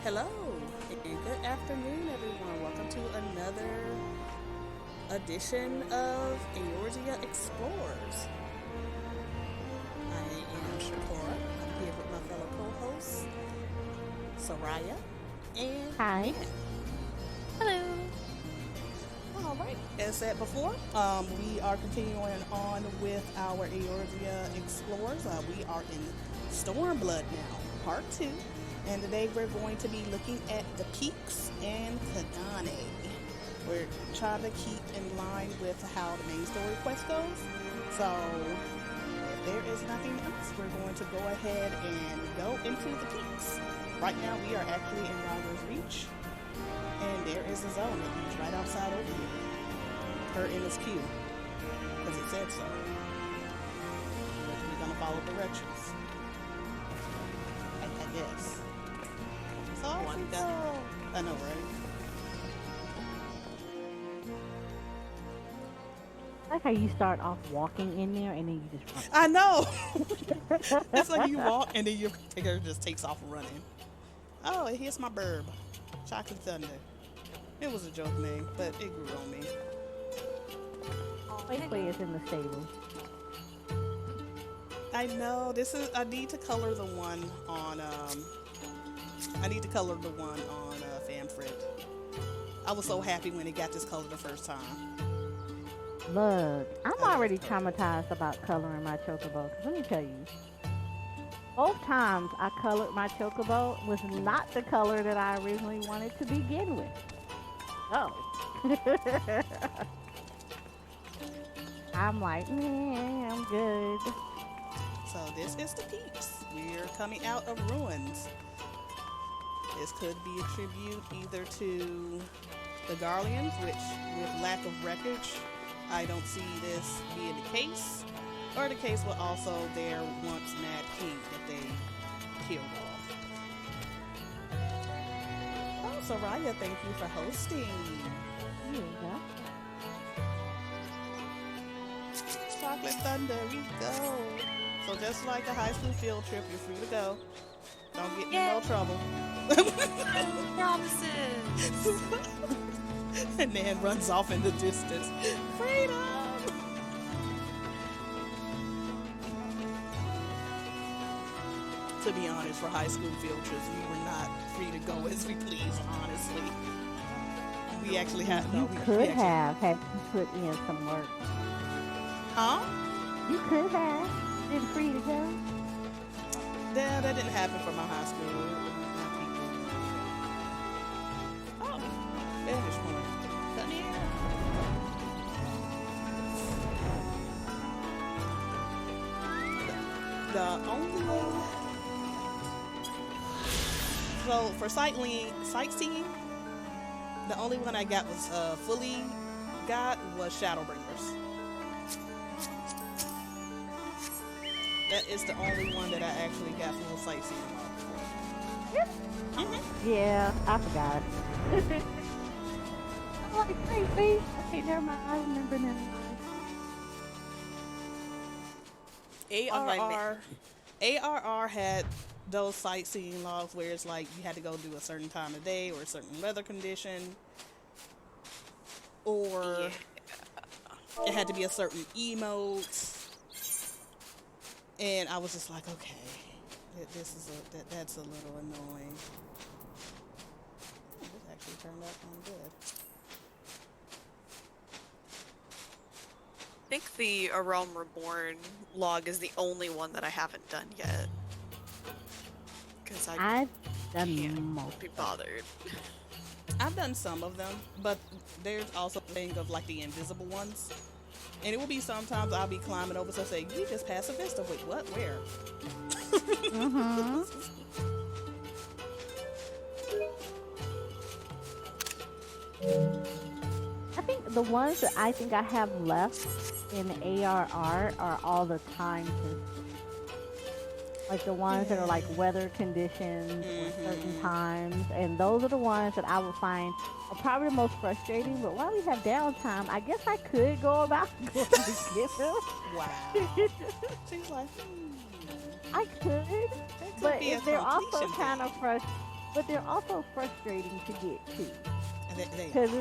Hello and good afternoon, everyone. Welcome to another edition of Eorzea Explorers. I am Shakora. I'm here with my fellow co-hosts, Soraya and Hi. Nan. Hello. All right. As said before, we are continuing on with our Eorzea Explorers. We are in Stormblood now, part 2. And today we're going to be looking at the Peaks and Kugane. We're trying to keep in line with how the main story quest goes. So, if there is nothing else, we're going to go ahead and go into the Peaks. Right now we are actually in Rider's Reach. And there is a zone that leads right outside over here. Per MSQ. Because it said so. We're going to follow directions. I guess. So off we go. I know, right? I like how you start off walking in there and then you just run. I know. It's like you walk and then your figure just takes off running. Oh, it hits my burb. Chocolate Thunder. It was a joke name, but it grew on me. Play is in the stable. I know. I need to color the one on Famfred. I was so happy when it got this color the first time. Look, I'm already traumatized about coloring my chocobo. 'Cause let me tell you, both times I colored my chocobo was not the color that I originally wanted to begin with. Oh. I'm like, man, I'm good. So this is the Peaks. We're coming out of ruins. This could be a tribute either to the Garleans, which with lack of wreckage, I don't see this being the case, or the case with also their once mad king that they killed off. Oh, Soraya, thank you for hosting. Yeah. Chocolate Thunder, we go. So just like a high school field trip, you're free to go. Don't get in no trouble. Promises. And then runs off in the distance. Freedom! To be honest, for high school field trips, we were not free to go as we please, honestly. We actually had You could have had to put in some work. Huh? You could have been free to go. Yeah, that didn't happen for my high school. Oh, there's one. Come here. The only so for sightseeing, the only one I got was fully got was Shadowbringers. That is the only one that I actually got full sightseeing on. Yeah, I forgot. I'm like, wait. Okay, never mind. I remember now. ARR had those sightseeing logs where it's like you had to go do a certain time of day or a certain weather condition, or it had to be a certain emote. And I was just like, okay, that's a little annoying. Oh, this actually turned out good. I think the A Realm Reborn log is the only one that I haven't done yet. Because I've done can't most. be bothered. I've done some of them, but there's also a thing of like the invisible ones. And it will be sometimes I'll be climbing over, so say, you just passed a vista. Wait, what? Where? Mm-hmm. I think the ones that I think I have left in ARR are all the time like the ones that are like weather conditions or certain times, and those are the ones that I would find are probably the most frustrating. But while we have downtime, I guess I could go about going to get them. Wow. She's like, I could, but be a they're also completion kind of frustrating. but they're also frustrating to get to. And they Because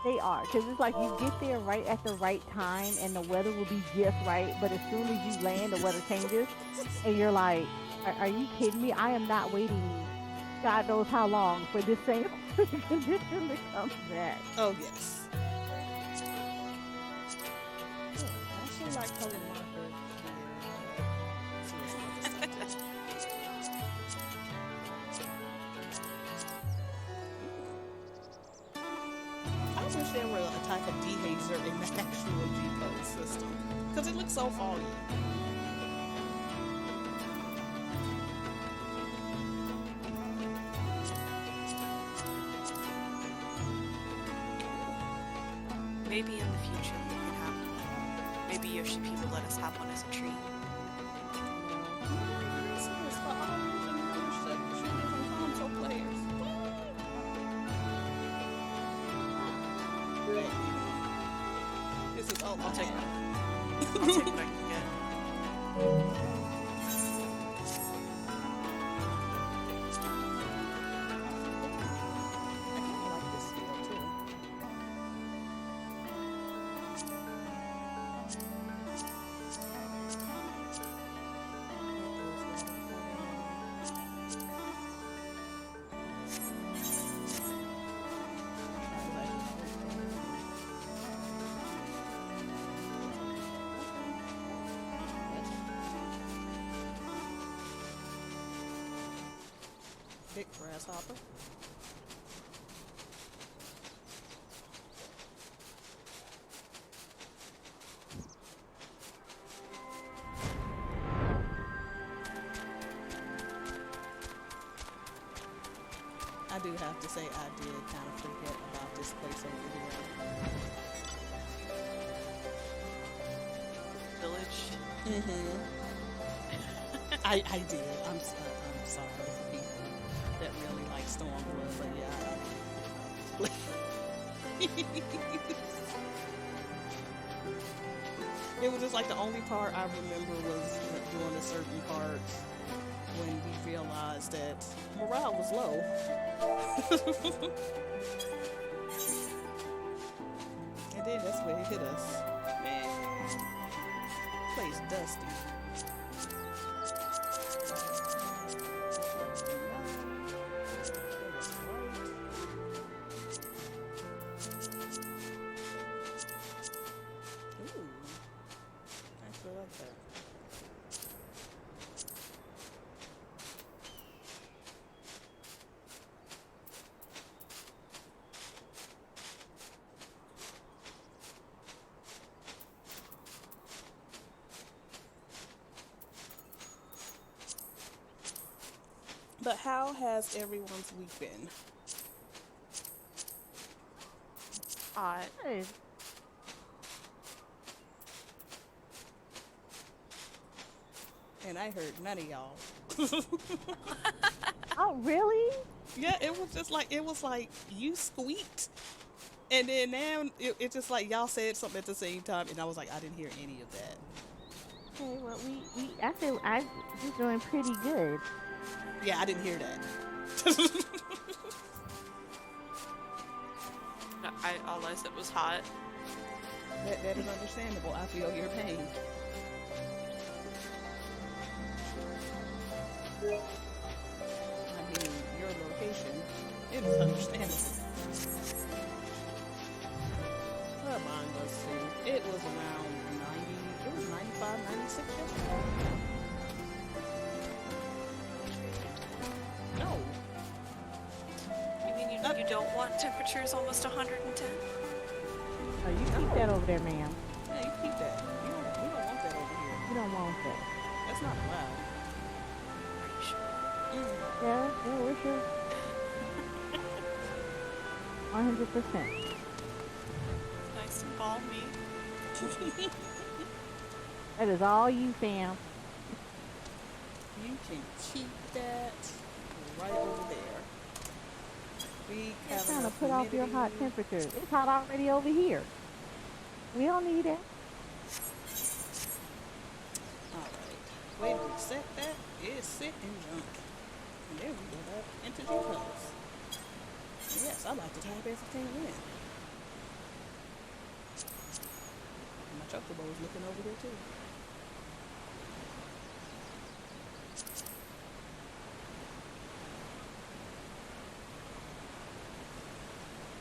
they are. Because it's like you get there right at the right time and the weather will be just right. But as soon as you land, the weather changes. And you're like, are you kidding me? I am not waiting God knows how long for this same condition to come back. Oh, yes. Oh, I actually like color marker. I wish there were a type of dehazer in the actual GPOSE system. Because it looks so foggy. Maybe in the future we can have one. Maybe Yoshi people let us have one as a treat. This is all I'll take that. I'll take what I can get. I kind of like this feel too. Big grasshopper. I do have to say I did kind of forget about this place over here. Village. Mm-hmm. I did. I'm sorry for people that really like Stormblood, but yeah. It was just like the only part I remember was doing a certain part when we realized that morale was low. And then that's where it hit us. Man, place dusty. Ooh, I actually like that. But how has everyone's week been? Hot. Hey, And I heard none of y'all. oh, really? Yeah, it was like you squeaked, and then now it's just like y'all said something at the same time, and I was like, I didn't hear any of that. Okay, well, I feel I was doing pretty good. Yeah, I didn't hear that. No, all I said was hot. That is understandable. I feel your pain. I mean, your location, it is understandable. Well, mine was too. It was around 90, it was 95, 96 yesterday. No. You mean you don't want temperatures almost 110? Oh, you keep that over there, ma'am. Yeah, you keep that. We don't want that over here. You don't want that. That's not allowed. Are you sure? Yeah, we're sure. 100%. Nice and balmy. That is all you, fam. You can keep that right over there. We You're have trying to enough put off your hot humidity. temperatures. It's hot already over here. We don't need it. Alright. Way to reset that is sit and jump. And then we go back into GPOSE. And yes, I like to type everything in. And my chocobo is looking over there too.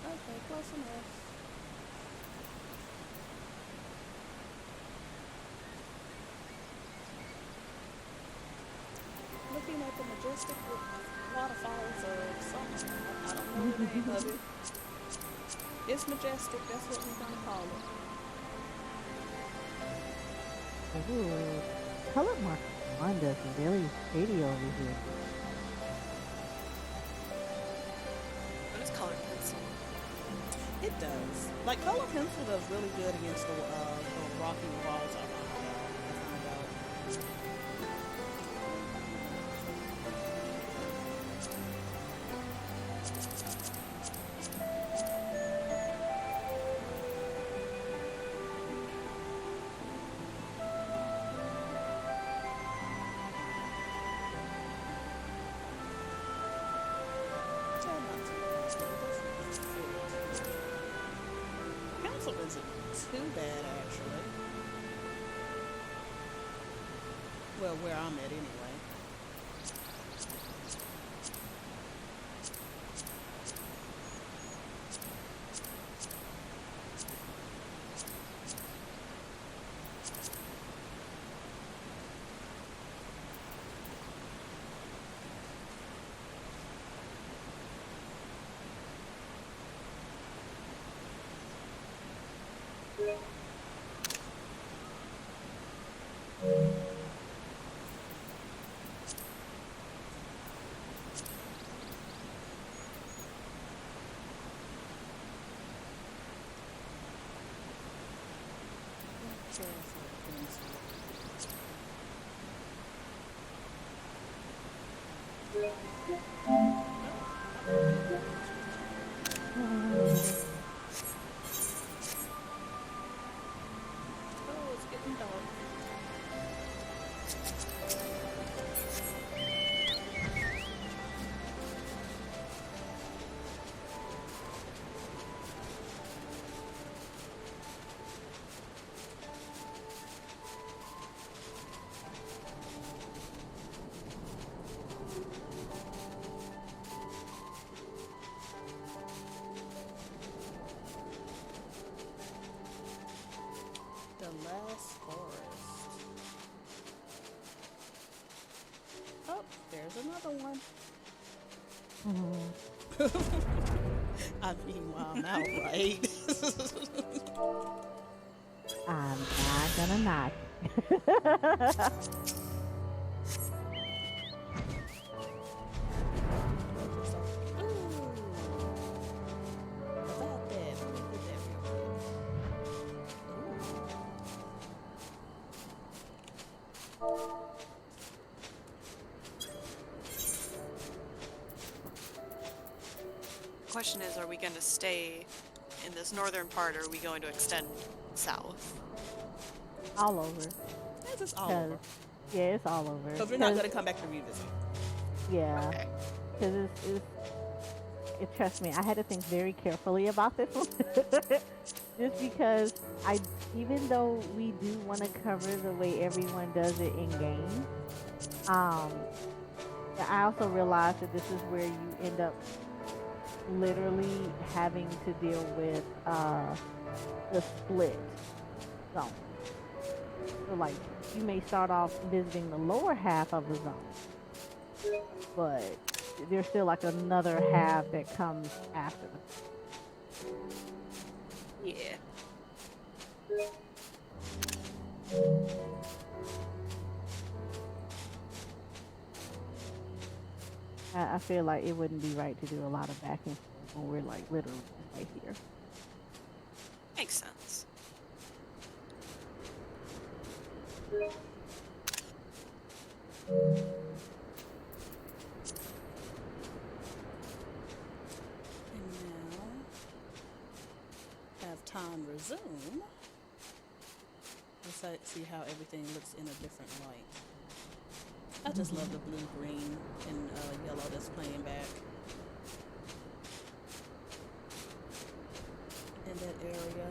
Okay, close enough. Looking at the majestic waterfalls of something. I don't know the name of it. It's majestic, that's what we're gonna call it. Ooh, color mark one does really pretty over here. What is color pencil? It does. Like color pencil does really good against the rocky walls. I found out. Pencil isn't too bad actually. Well, where I'm at anyway. Oh, it's getting dark. The last forest. Oh, there's another one. I mean, while I'm out, right? I'm not gonna knock. About that. Let me get that real quick. Question is, are we going to stay in this northern part, or are we going to extend south? All over. It's just all over. Yeah, it's all over. Because we're not going to come back to revisit. Yeah. Okay. Because trust me, I had to think very carefully about this one. Just because even though we do want to cover the way everyone does it in game, I also realized that this is where you end up literally having to deal with the split zone. So like you may start off visiting the lower half of the zone, but there's still like another half that comes after. Yeah. I feel like it wouldn't be right to do a lot of back and forth when we're like literally right here. Makes sense. And now, have time resume. Let's see how everything looks in a different light. I just love the blue, green, and yellow that's playing back in that area.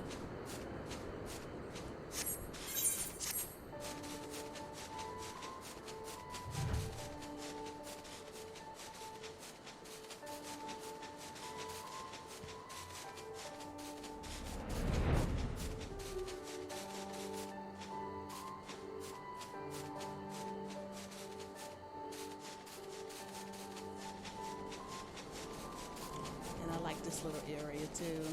And I like this little area too.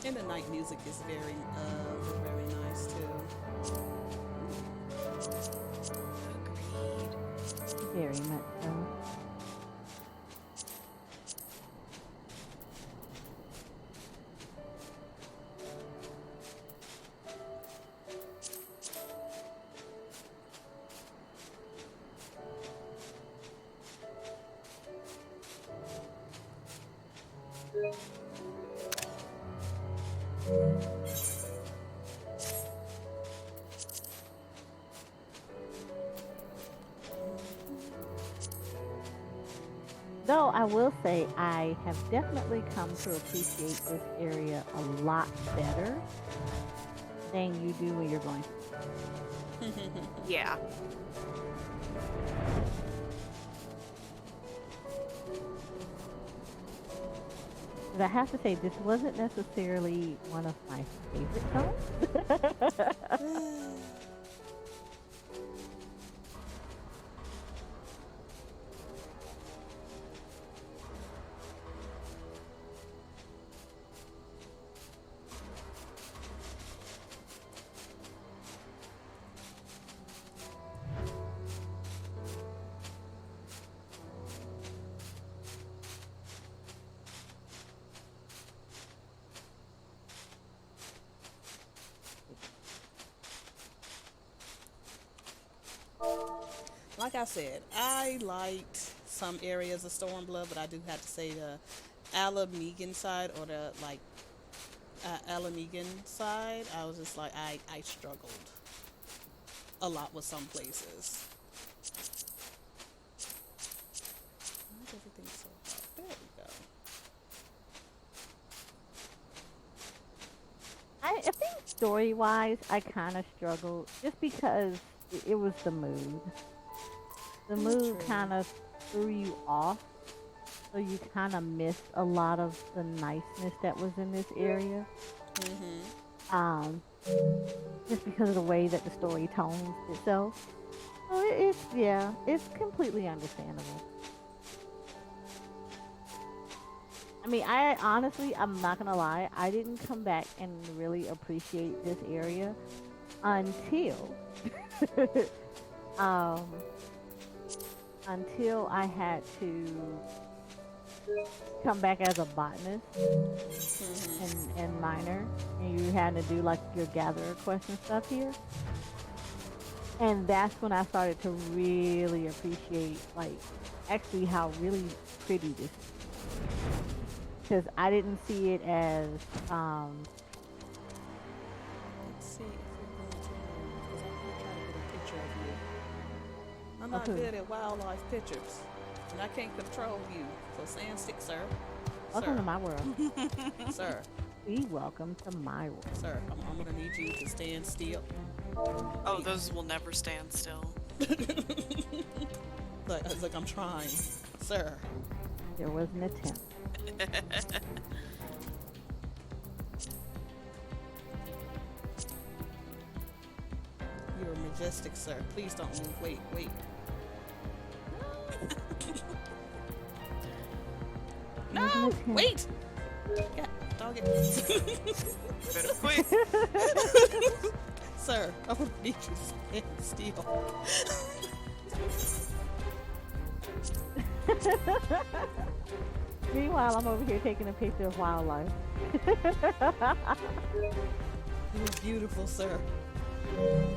And the night music is very nice too. Agreed. Very much so. Though I will say I have definitely come to appreciate this area a lot better than you do when you're going. Yeah. But I have to say this wasn't necessarily one of my favorite tones. Like I said, I liked some areas of Stormblood, but I do have to say the Alamegan side, or the Alamegan side, I was just like, I struggled a lot with some places. Why is everything so hot? There we go. I think story-wise, I kind of struggled just because it was the mood. The That's mood true. kind of threw you off, so you kind of missed a lot of the niceness that was in this area. Mm-hmm. Just because of the way that the story tones itself. So it's completely understandable. I mean, I'm not gonna lie, I didn't come back and really appreciate this area until until I had to come back as a botanist and miner, and you had to do like your gatherer quest and stuff here. And that's when I started to really appreciate, like, actually how really pretty this is. Because I didn't see it as, Let's see if we're going to, because I'm going to try to get a picture of you. I'm not Okay. good at wildlife pictures, and I can't control you. So stand stick, sir. welcome to my world. Sir, Be welcome to my world. sir, I'm going to need you to stand still. Oh, those will never stand still. Look, I'm trying. Sir. There was an attempt. You're majestic, sir. Please don't move. Wait. There was an No! attempt. Wait! Yeah, dog it. Better quit. Sir, I'm gonna need you to stand still. Meanwhile, I'm over here taking a picture of wildlife. You're beautiful, sir.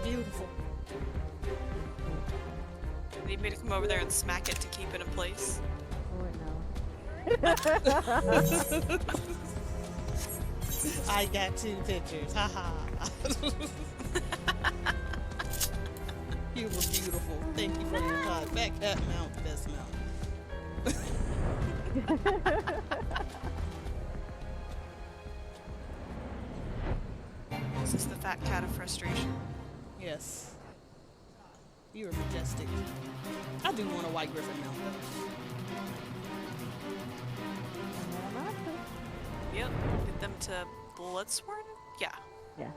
Beautiful. Need me to come over there and smack it to keep it in place? Lord, no. I got 2 pictures. Haha. You were beautiful. Thank you for your time. Back that mount, best mount. This is the fat cat of frustration. Yes. You are majestic. I do want a white griffin mount though. Yep. Get them to Bloodsworn? Yeah. Yeah.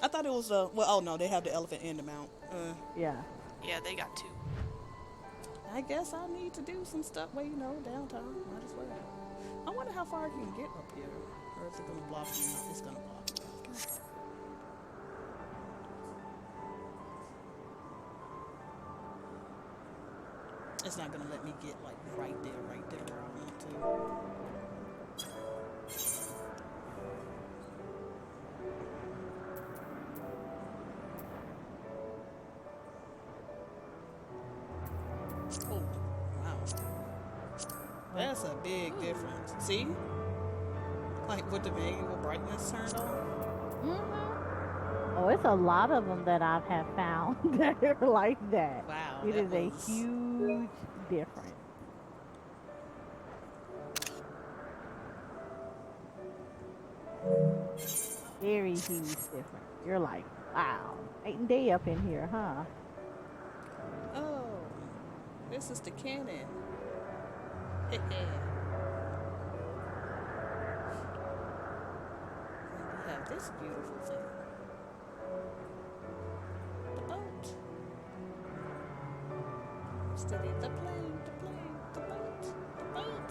I thought it was well, oh no, they have the elephant and the mount. Yeah. Yeah, they got 2. I guess I need to do some stuff. Well, you know, downtown. Might as well. I wonder how far I can get up here. Or is it going to block me out? It's going to block me out. It's not going to let me get like right there where I want to. Oh, wow. That's a big difference. See? Like with the manual brightness turned on. Mm-hmm. Oh, it's a lot of them that I have found that are like that. Wow. It is a huge difference. Very huge difference. You're like, wow, night and day up in here, huh? Oh, this is the cannon. And we have this beautiful thing. The boat. Steady the plane, the boat, the boat.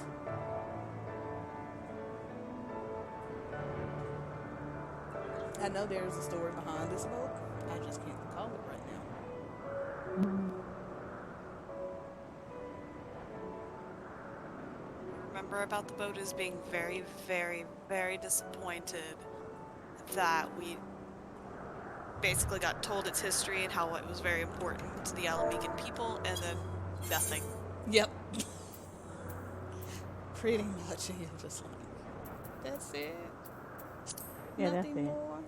I know there's a story behind this boat. I just can't recall it right now. Mm-hmm. Remember about the boat is being very, very, very disappointed that we basically got told its history and how it was very important to the Alamegan people, and then nothing. Yep. Pretty much, and you're just like, that's it. Yeah, Nothing that's it. more.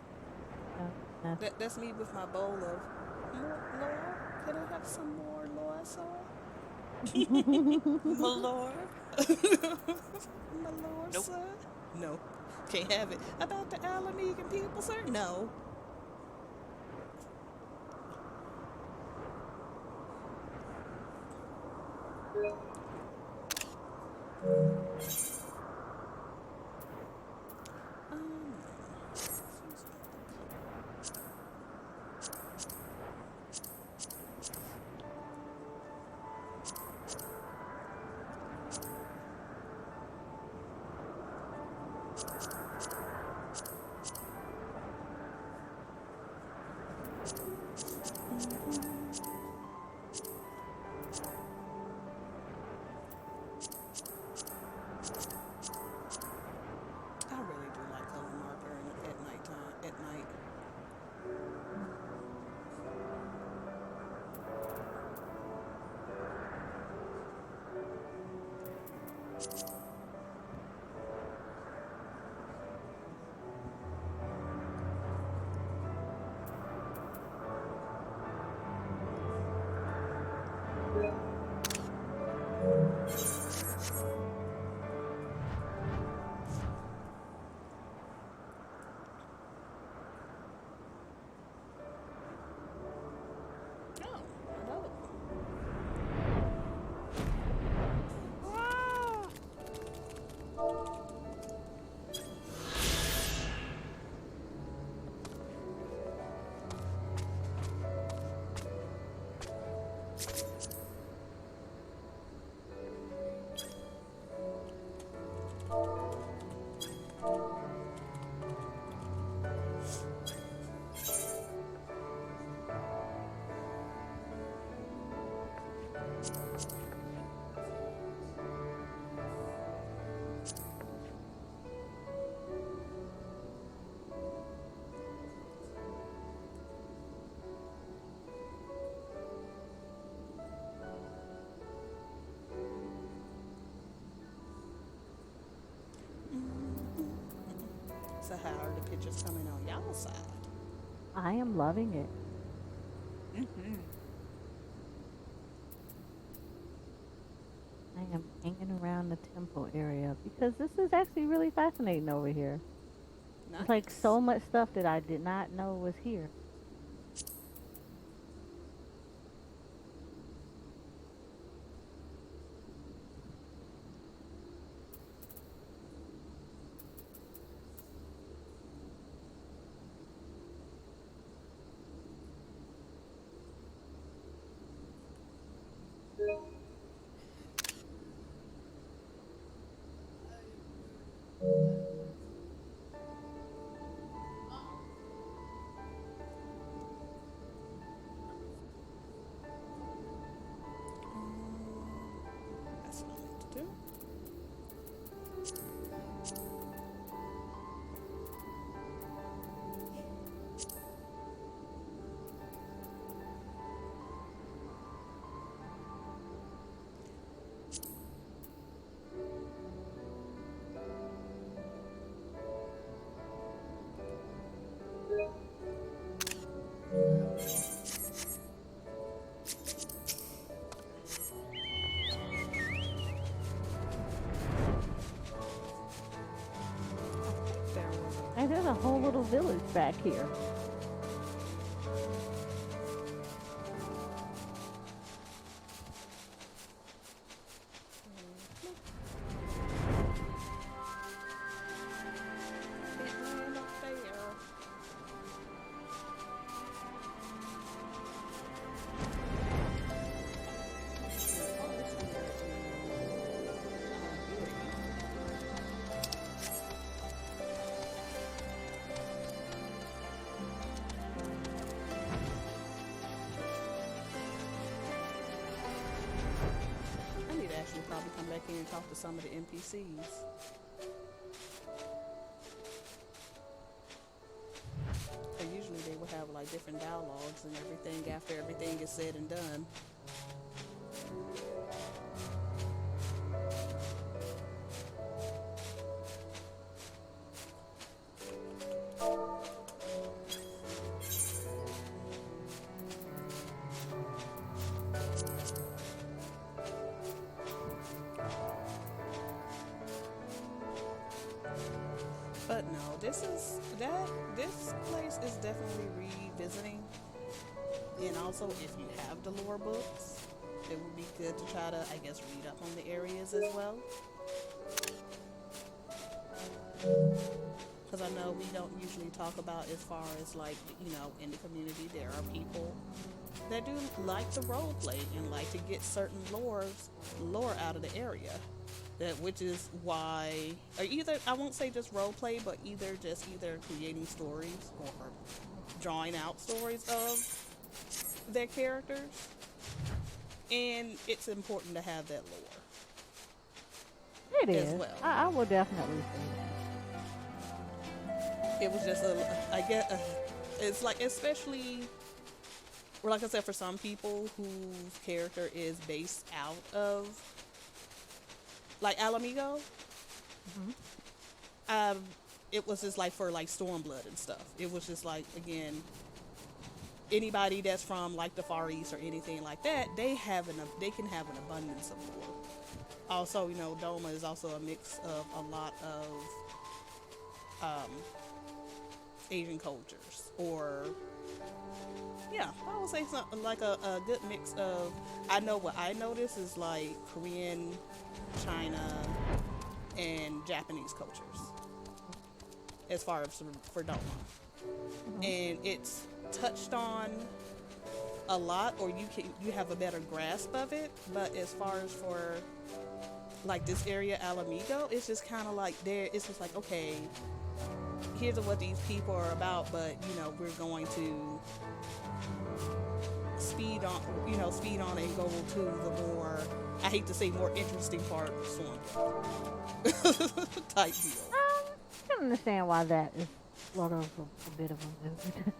That's me with my bowl of Lord. Can I have some more Lord soy? My lord. My Lord, Nope. sir? No. Can't have it. About the Alamegan people, sir? No. I really do like color marker at nighttime. At night. So how are the pictures coming on y'all side? I am loving it. Mm-hmm. I am hanging around the temple area because this is actually really fascinating over here. It's like Nice. so much stuff that I did not know was here. That's what I need to do. There was And there's a whole little village back here. it land up there. I need to actually probably come back here and talk to some of the NPCs. And usually they will have like different dialogues and everything after everything is said and done. But no, this place is definitely revisiting. And also if you have the lore books, it would be good to try to, I guess, read up on the areas as well. Because I know we don't usually talk about as far as like, in the community there are people that do like to role play and like to get certain lore out of the area. Which is why, or either, I won't say just role play, but either creating stories or drawing out stories of their characters. And it's important to have that lore It as is. well. I will definitely say It was just I guess, it's like, especially, or like I said, for some people whose character is based out of, like Alamigo, it was just like for like Stormblood and stuff. It was just like, again, anybody that's from like the Far East or anything like that, they can have an abundance of lore. Also, Doma is also a mix of a lot of Asian cultures, or yeah, I would say something like a good mix of. I know what I notice is like Korean, China, and Japanese cultures, as far as for Doma. And it's touched on a lot, or you have a better grasp of it. But as far as for like this area, Alamigo, it's just kind of like it's just like, okay, here's what these people are about, but we're going to speed on and go to the more, I hate to say, more interesting part of Stormblood type deal. I can understand why that is sort of a bit of a mood.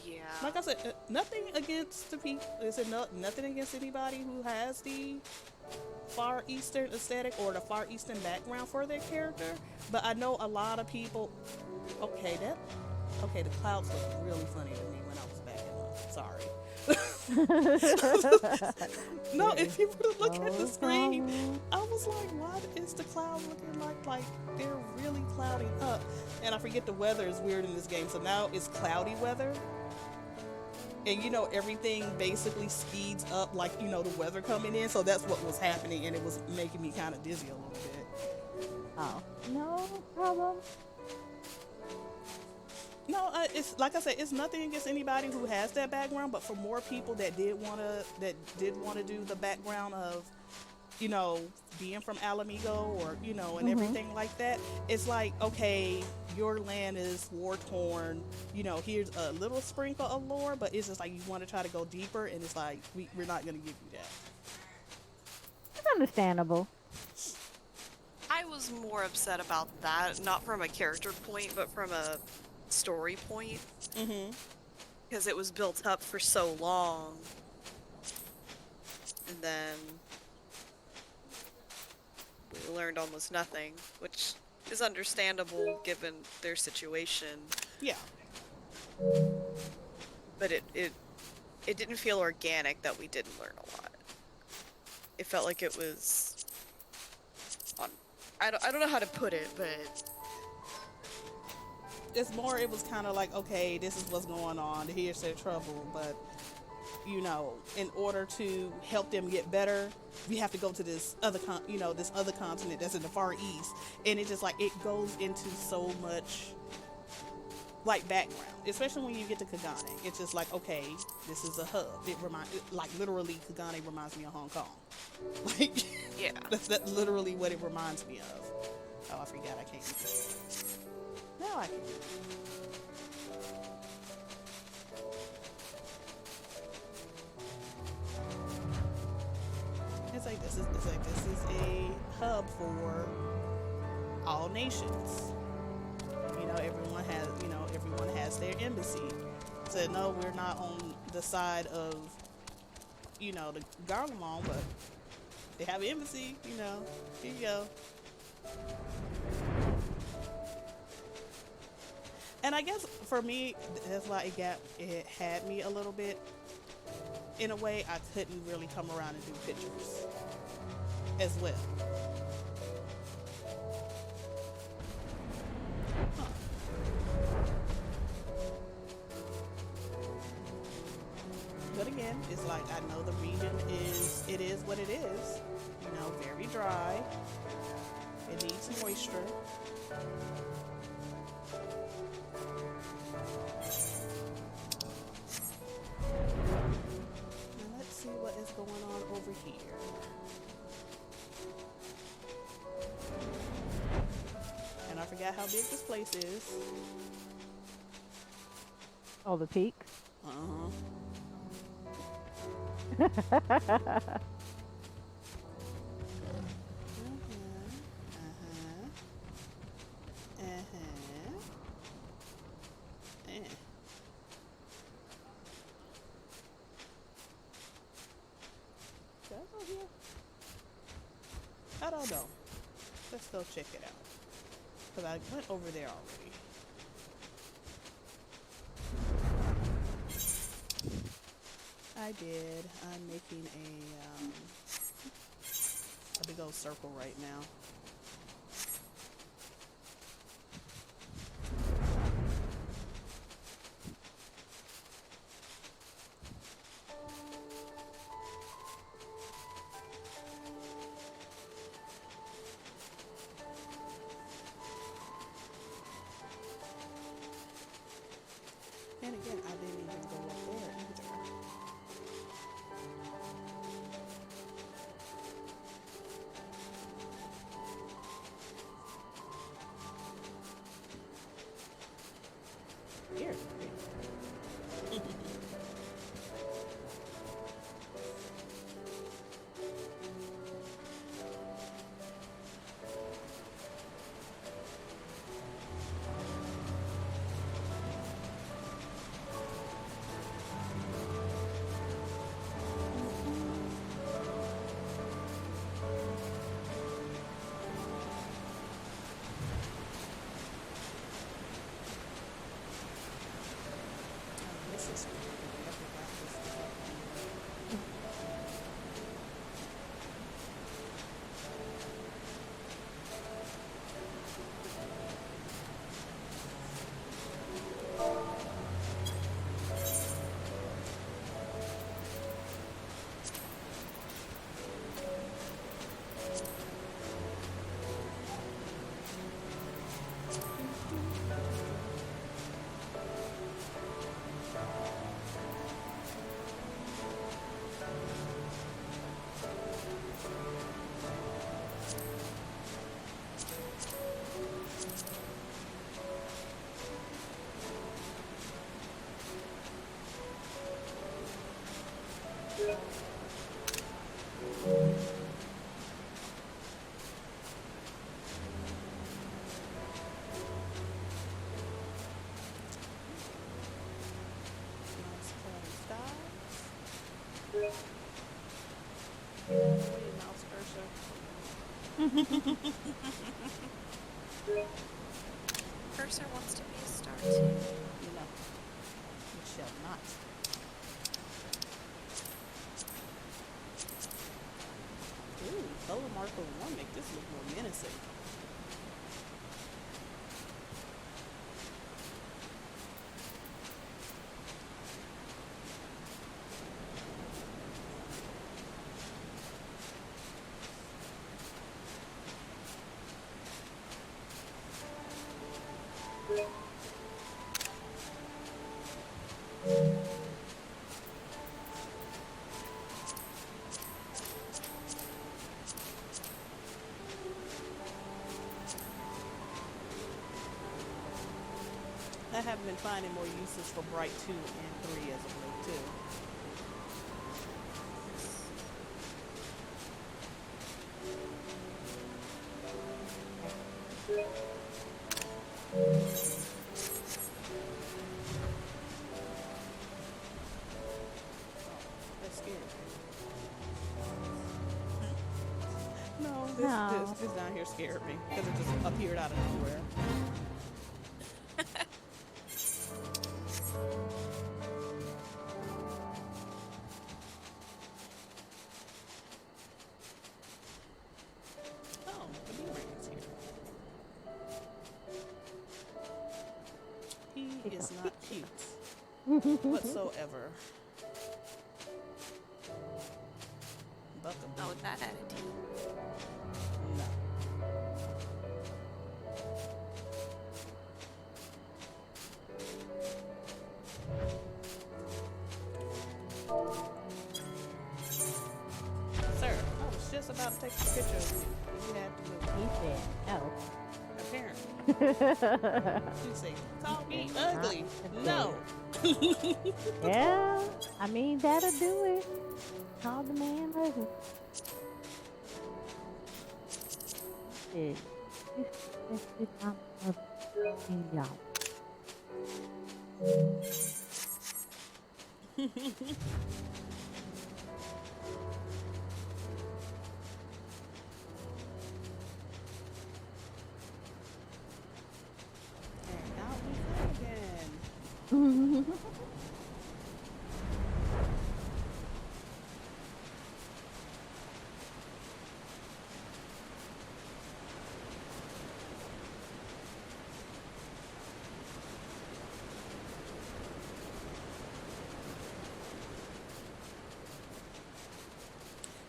Yeah, Like I said, nothing against the people. Is it nothing against anybody who has the Far Eastern aesthetic or the Far Eastern background for their character. But I know a lot of people. Okay, the clouds look really funny to me when I was backing up. Sorry. No, if you were to look at the screen, I was like, why is the cloud looking like they're really clouding up? And I forget the weather is weird in this game, so now it's cloudy weather. And everything basically speeds up like the weather coming in, so that's what was happening, and it was making me kind of dizzy a little bit. Oh, no problem. No, it's like I said, it's nothing against anybody who has that background, but for more people that did want to do the background of being from Alamigo or and everything like that, it's like, okay, your land is war torn, here's a little sprinkle of lore, but it's just like you want to try to go deeper, and it's like we're not going to give you that. It's understandable. I was more upset about that, not from a character point, but from a story point. Because it was built up for so long, and then we learned almost nothing, which is understandable given their situation. Yeah. But it didn't feel organic that we didn't learn a lot. It felt like it was on. I don't know how to put it, but it's more, it was kind of like, okay, this is what's going on, here's their trouble, but in order to help them get better, we have to go to this other this other continent that's in the Far East, and it just like it goes into so much like background, especially when you get to Kugane. It's just like, okay, this is a hub. It literally Kugane reminds me of Hong Kong. Like, yeah, that's literally what it reminds me of. Oh, I forgot I can't. No, I can't. It's like this is a hub for all nations. Everyone has their embassy. So no, we're not on the side of the Garlemald, but they have an embassy. Here you go. And I guess for me, that's why it had me a little bit. In a way, I couldn't really come around and do pictures as well. Huh. But again, it's like I know the region is what it is. Very dry. It needs moisture. See what is going on over here. And I forgot how big this place is. Oh, the peaks? Uh-huh. I don't know. Let's go check it out. Because I went over there already. I did. I'm making a big old circle right now. And again, I didn't even go up there either. Here. Cursor wants to be a star too. No, it shall not. Ooh, color marker 1 make this look more menacing. I have been finding more uses for Bright 2 and 3 as of late too. That scared me. No, this down here scared me because it just appeared out of nowhere. Oh, the boomerang's here. He is not cute whatsoever. Not with that attitude. No. Sir, I was just about to take a picture of you. You have to move. He said, no. Apparently. She said, call me ugly. No. Yeah, I mean, that'll do it. Call the man ugly. And out we go again.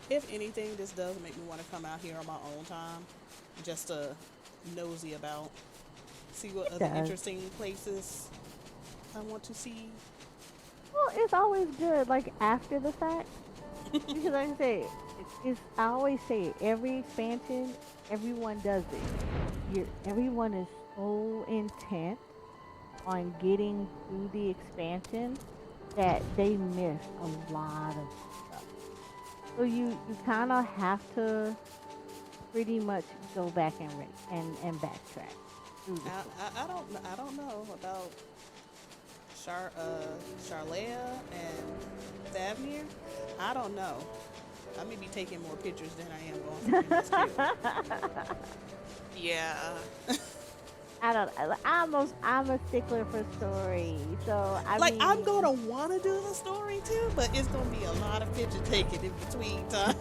If anything, this does make me want to come out here on my own time, just to nosy about, see what other does. interesting places I want to see. Well, it's always good, like, after the fact. Because like I say, I always say, every expansion, everyone does it. Everyone is so intent on getting through the expansion that they miss a lot of stuff. So you kind of have to pretty much go back and backtrack. through the story. I don't know about Charlea and Thavnir. I don't know. I may be taking more pictures than I am going through this too. Yeah. I'm a stickler for story, so I mean, I'm gonna want to do the story too, but it's gonna be a lot of picture taking in between time.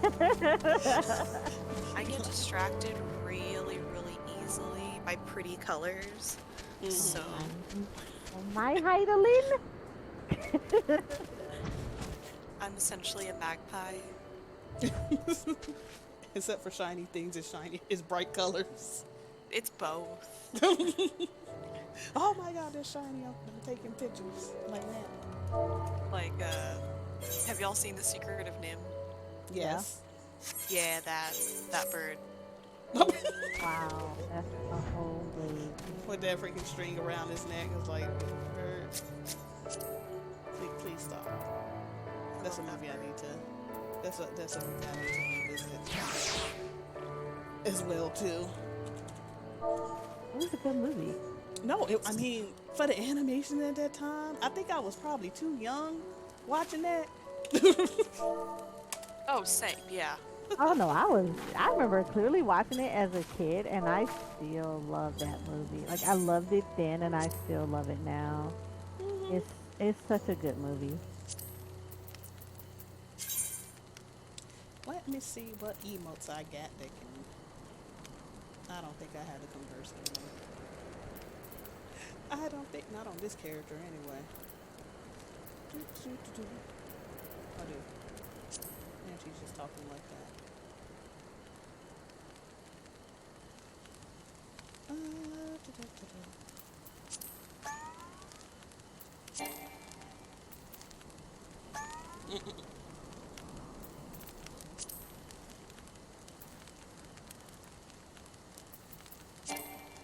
I get distracted really, really easily by pretty colors. Mhm. So my Heidelin. I'm essentially a magpie. Except for shiny things, it's bright colors. It's both. Oh my god, they're shiny. I'm taking pictures like that. Like, have y'all seen The Secret of Nim? Yes. Yeah, that bird. Wow, that's a whole blade. With that freaking string around his neck, it's like, bird. Please stop. That's a movie I need to. That's a movie I need to revisit as well too. It was a good movie. No, I mean, for the animation at that time, I think I was probably too young watching that. Oh, same, yeah. Oh no, I remember clearly watching it as a kid and I still love that movie. Like I loved it then and I still love it now. Mhm. It's such a good movie. Let me see what emotes I got that can. I don't think I had the converse anymore. I don't think, not on this character anyway. I do. And she's just talking like that.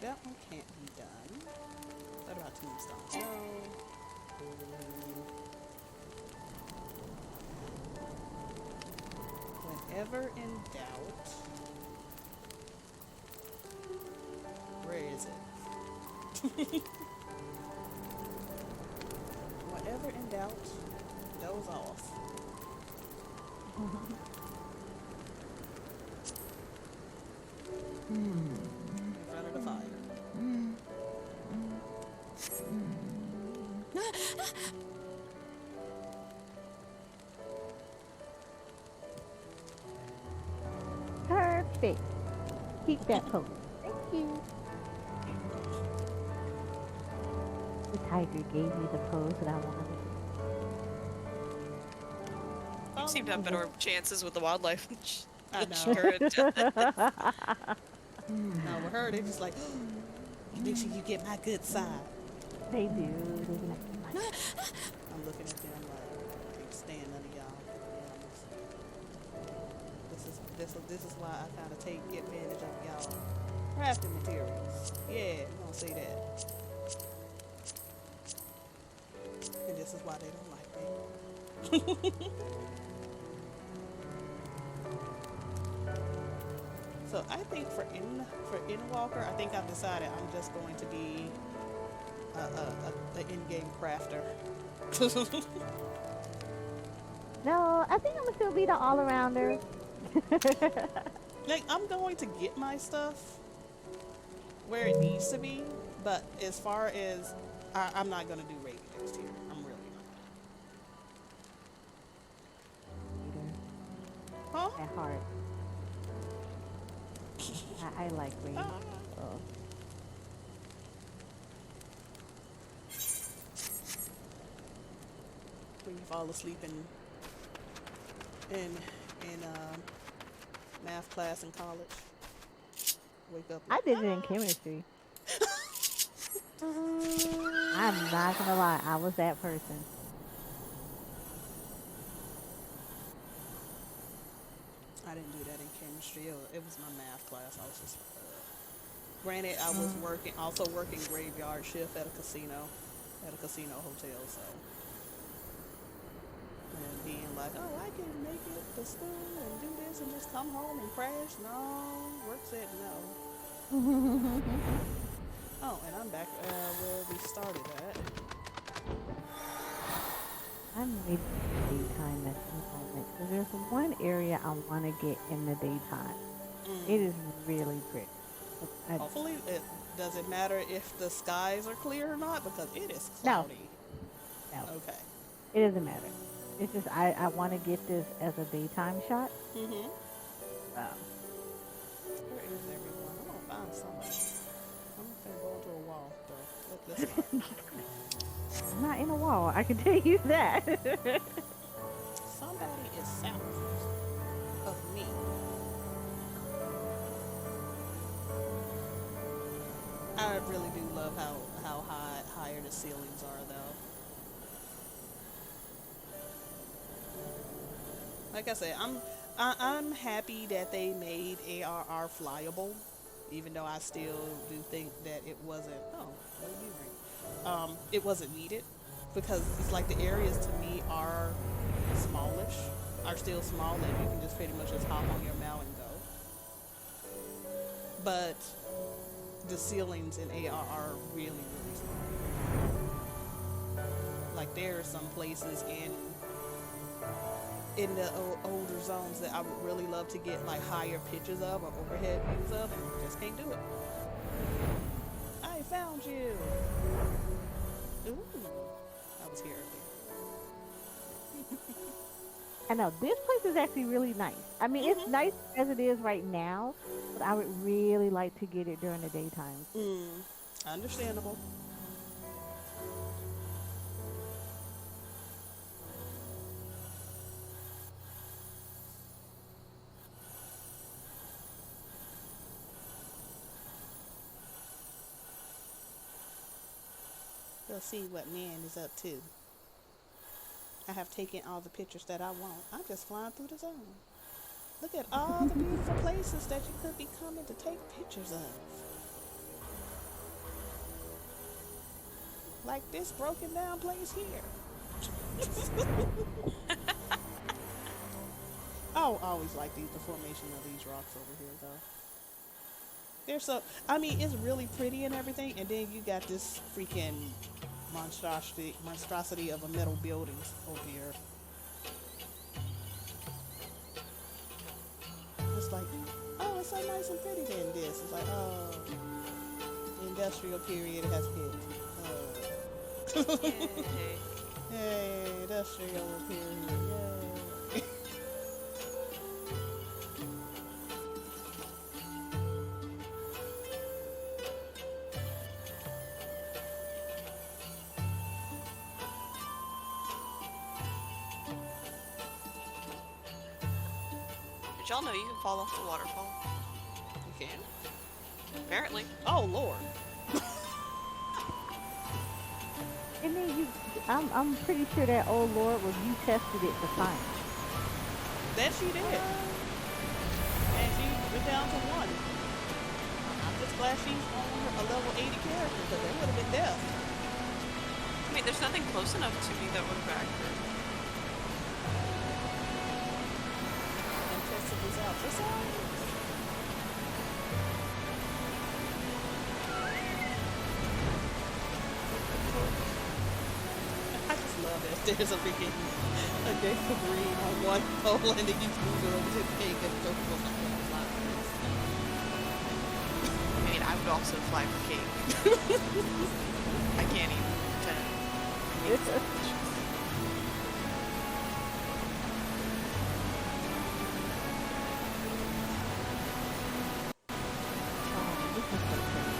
That one can't be done. What about tombstones? No. Whenever in doubt, where is it? Whenever in doubt, doze off in front of the fire. Perfect. Keep that pose. Thank you. The tiger gave me the pose that I wanted. You seem to have better chances with the wildlife. I than know. Shakira does. No, with her, they just like, make sure you get my good side. They do. They be like, I'm looking at them like, I can't stand none of y'all. This is why I kind of take advantage of y'all crafting materials. Yeah, we're gonna say that. And this is why they don't like me. So I think for Inwalker, I think I've decided I'm just going to be a in-game crafter. no, I think I'm gonna still be the all-arounder. Like I'm going to get my stuff where it needs to be, but as far as I'm not gonna do raid next year. I'm really not. Huh? At heart, I like rain. Ah. So. When you fall asleep in math class in college, wake up. I Like, did it in chemistry. I'm not gonna lie, I was that person. I didn't do that in chemistry. It was my math class. I was just. Granted, I was also working graveyard shift at a casino hotel. So, and being like, oh, I can make it to school and do this and just come home and crash. No, work said no. Oh, and I'm back where we started at. I'm ready for daytime at the moment because there's one area I want to get in the daytime. It is really pretty. Hopefully, does it matter if the skies are clear or not? Because it is No. cloudy. No, Okay. it doesn't matter. It's just I want to get this as a daytime shot. Mm-hmm. Um, Where is everyone? I'm gonna find somebody. I'm gonna go into a wall, though. Let's find. I'm not in a wall. I can tell you that. Somebody is south of me. I really do love how higher the ceilings are, though. Like I said, I'm happy that they made ARR flyable, even though I still do think that it wasn't. Oh, what are you right? It wasn't needed because it's like the areas to me are smallish, are still small, and you can just pretty much just hop on your mount and go. But the ceilings in AR are really, really small. Like there are some places in in the older zones that I would really love to get like higher pictures of or overhead views of, and just can't do it. I found you. Ooh, I was here earlier. I know this place is actually really nice. I mean, it's Mhm. nice as it is right now, but I would really like to get it during the daytime. Understandable. We'll see what man is up to. I have taken all the pictures that I want. I'm just flying through the zone. Look at all the beautiful places that you could be coming to take pictures of. Like this broken down place here. I always like the formation of these rocks over here, though. They're so. I mean, it's really pretty and everything, and then you got this freaking monstrosity of a metal buildings over here. It's like, oh, it's so nice and pretty. Then this, it's like, oh, the industrial period has hit. Yay. Hey, industrial period. Yay. Did y'all know you can fall off the waterfall? You can. Apparently. Oh Lord. And then I'm pretty sure that old Lord was you tested it for science. That she did. And she went down to one. I'm just glad she's on a level 80 character because they would have been deaf. I mean, there's nothing close enough to me that would have accurate. And tested this out for science. I just love it. There's a freaking a day of green on one pole and then you move it over to the cake and go for I mean, I would also fly for cake. I can't even pretend. It's a, oh, this is so pretty.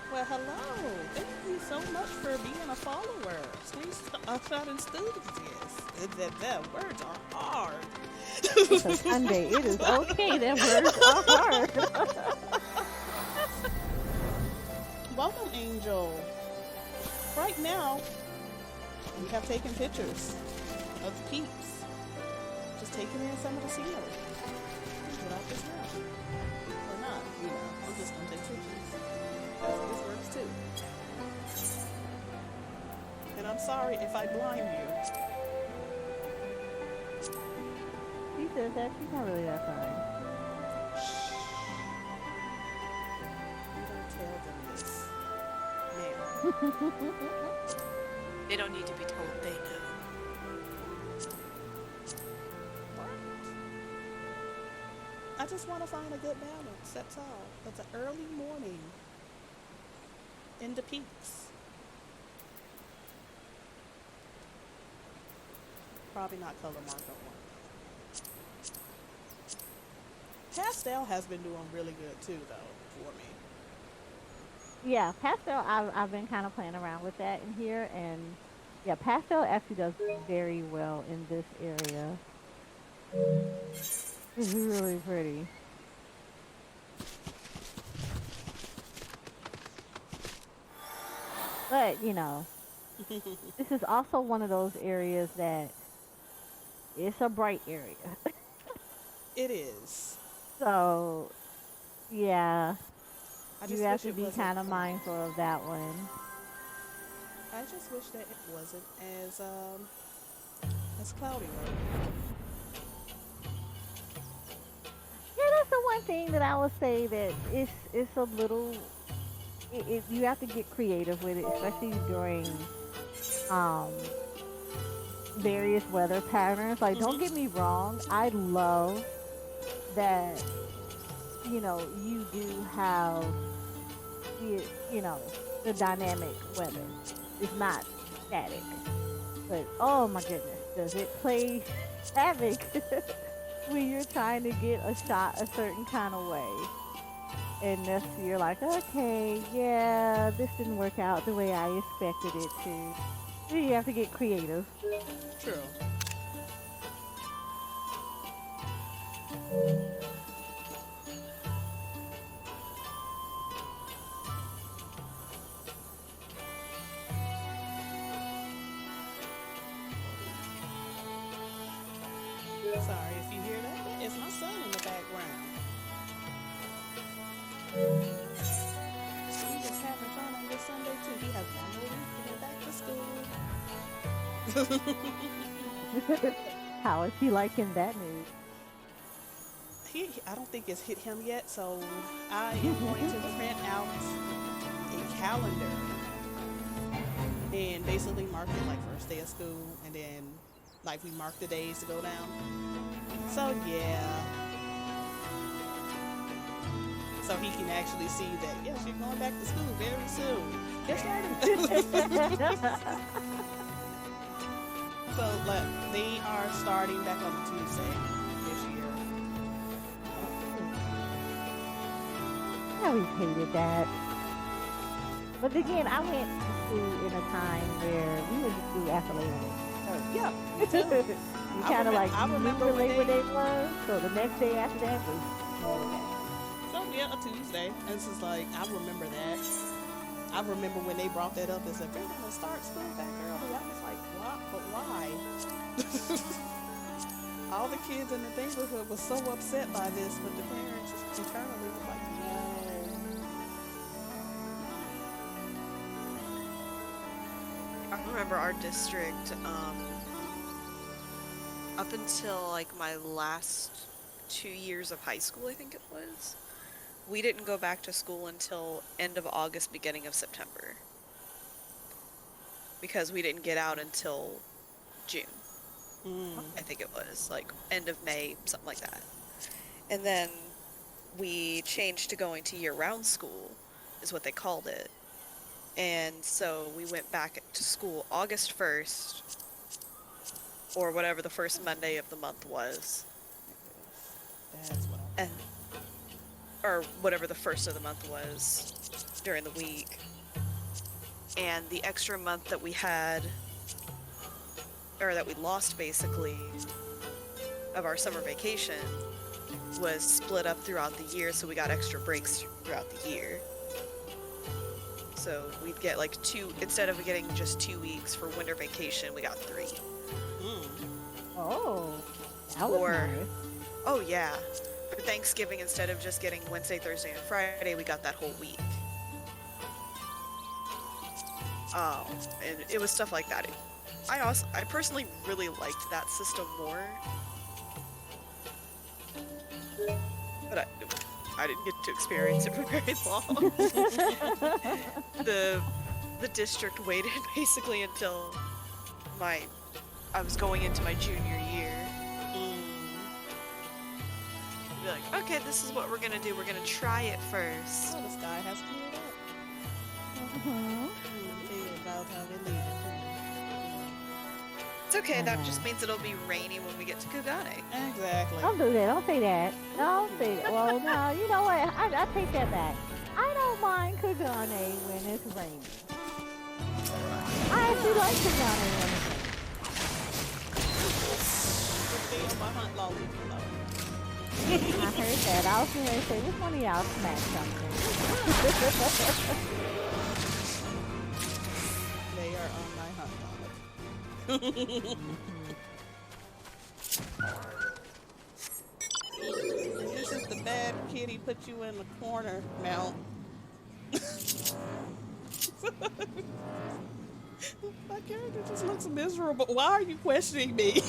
Well, hello. Thank you so much for being a follower. Screenshot enthusiast. That words are hard. It's a Sunday. It is okay that words are hard. Welcome, Angel. Right now, we have taken pictures of the peeps. Just taking in some of the scenery. Get off this now. Or not, you know. I'm just gonna take pictures. That's how this works too. And I'm sorry if I blind you. She says that she's not really that fine. You don't tell them this. Ma'am. They don't need to be told, they know. What? I just want to find a good balance, that's all. It's an early morning in the peaks. Probably not color mark on one. Pastel has been doing really good too, though, for me. Yeah, pastel. I've been kind of playing around with that in here, and yeah, pastel actually does very well in this area. It's really pretty. But you know, this is also one of those areas that it's a bright area. It is. So yeah, I you just have wish to it be wasn't. kind of mindful of that one. I just wish that it wasn't as It's cloudy though. Yeah, that's the one thing that I would say that it's a little. You have to get creative with it, especially during um various weather patterns. Like, don't Mhm. get me wrong, I love that you do have the dynamic weather. It's not static. But oh my goodness, does it play havoc when you're trying to get a shot a certain kind of way? And this, you're like, okay, yeah, this didn't work out the way I expected it to. So you have to get creative. True. Sorry if you hear that. It's my son in the background. He just having fun on this Sunday too. He has one more week to go back to school. How is he liking that news? I don't think it's hit him yet, so I am going to print out a calendar and basically mark it like first day of school, and then like we mark the days to go down. So yeah. So he can actually see that, yes, you're going back to school very soon. Yes, So they are starting back on Tuesday this year. I always hated that. But again, I went to school in a time where we went to school after Labor Day. Yeah, me too. You kind of like I remember knew when Labor Day was, so the next day after that was Labor Day. So yeah, a Tuesday. And it's just like, I remember that. I remember when they brought that up and said, they're going to start school back early. I was like, what? But why? All the kids in the neighborhood were so upset by this, but the parents internally were like, no. I remember our district, up until like my last 2 years of high school, I think it was, we didn't go back to school until end of August, beginning of September. Because we didn't get out until June. I think it was, like end of May, something like that. And then we changed to going to year-round school, is what they called it. And so we went back to school August 1st, or whatever the first Monday of the month was. That's what I And, or whatever the first of the month was during the week. And the extra month that we had, or that we lost basically, of our summer vacation was split up throughout the year, so we got extra breaks throughout the year. So we'd get like instead of getting just 2 weeks for winter vacation, we got 3. Oh, that was nice. Oh yeah, for Thanksgiving, instead of just getting Wednesday, Thursday, and Friday, we got that whole week. And it was stuff like that. I personally really liked that system more, but I didn't get to experience it for very long. The district waited basically until I was going into my junior year. Be like, okay, this is what we're gonna do. We're gonna try it first. Oh, the sky has cleared up. About how they leave it. It's okay, that just means it'll be rainy when we get to Kugane. Exactly. Don't do that. Don't say that. Don't say that. Well, no, you know what? I take that back. I don't mind Kugane when it's raining. I actually like Kugane when it's raining. Stay on my hunt law, leave me alone. I heard that. I was going to say, which one of y'all smacked something? They are on my hunt log. This is the bad kitty put you in the corner mount. My character just looks miserable. Why are you questioning me?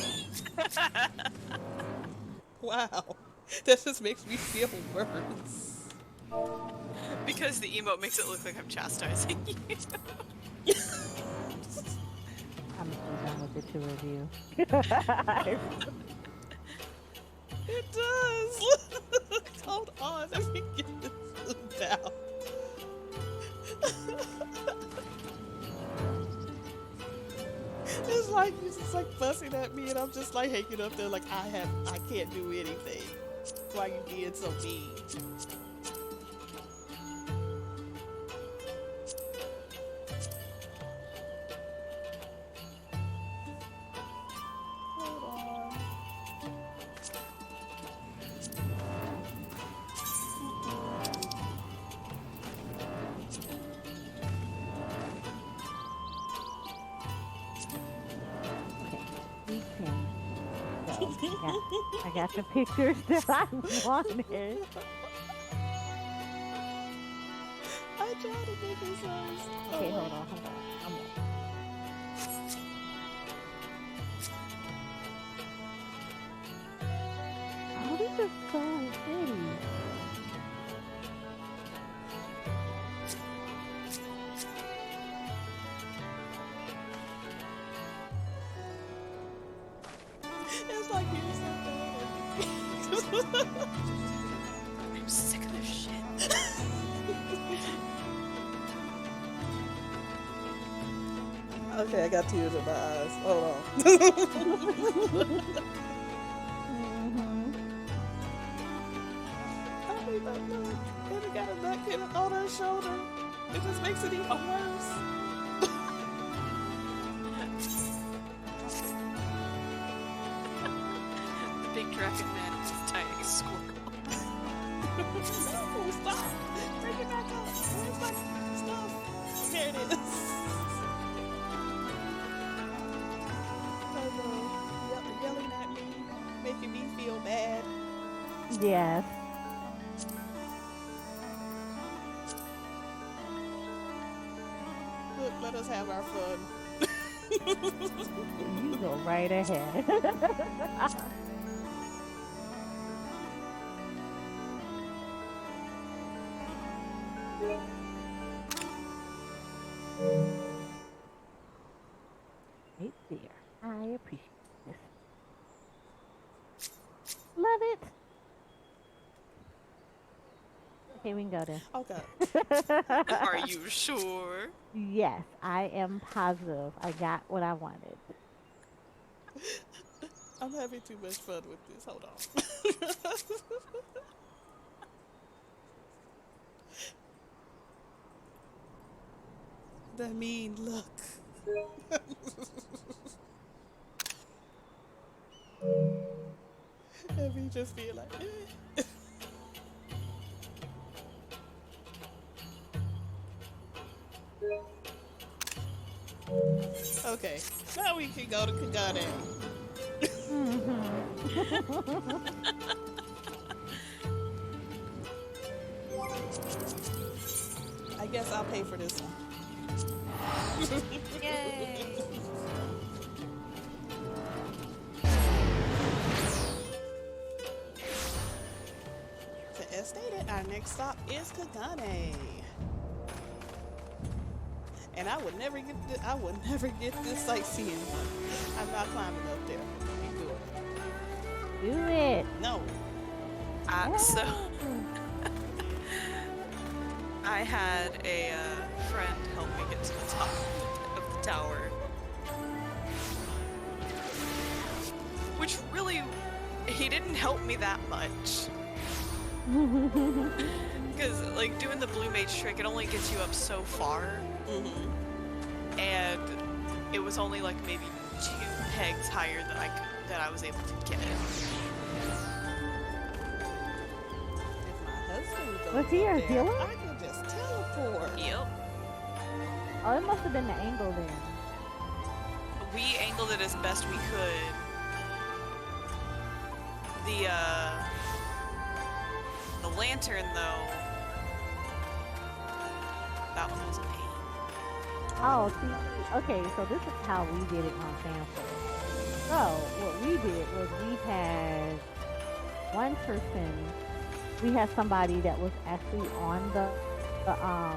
Wow. That just makes me feel worse. Because the emote makes it look like I'm chastising you. I'm so done with the two of you. It does. Hold on. Let me get this zoomed out. It's like you're just like fussing at me, and I'm just like hanging up there like I can't do anything. Why you being so mean? Hold on. We can go. I got the pictures that I wanted. I tried to make this nice. Okay, hold on. I'm on. Oh, this is so pretty. It's like you're so bad. I'm sick of this shit. Okay, I got tears in my eyes. Hold on. I mean, that look. And it got a nut hit on her shoulder. It just makes it even worse. The big dragon man is just tiny squirrel. No, stop. Bring it back up. Where's my stuff? There it is. Yelling at me, making me feel bad. Yes. Look, let us have our fun. You go right ahead. Right there. I appreciate this. Love it. Okay, we can go then. Okay. Are you sure? Yes, I am positive I got what I wanted. I'm having too much fun with this. Hold on. That mean look. And me just feel like, Okay, now we can go to Kugane. I guess I'll pay for this one. Yay! So as stated, our next stop is Kugane. And I would never get this sightseeing. I'm not climbing up there. Can't do it. Do it. No. So I had a friend help me get to the top of the tower, which really, he didn't help me that much. Because like doing the blue mage trick, it only gets you up so far, and it was only like maybe 2 pegs higher that I was able to get it. Was he your healer? I can just teleport. Yep. Oh, it must have been the angle then. We angled it as best we could. The lantern though, that one was a pain. Oh, see, okay, so this is how we did it on Sanford. So what we did was we had one person, we had somebody that was actually on the wow,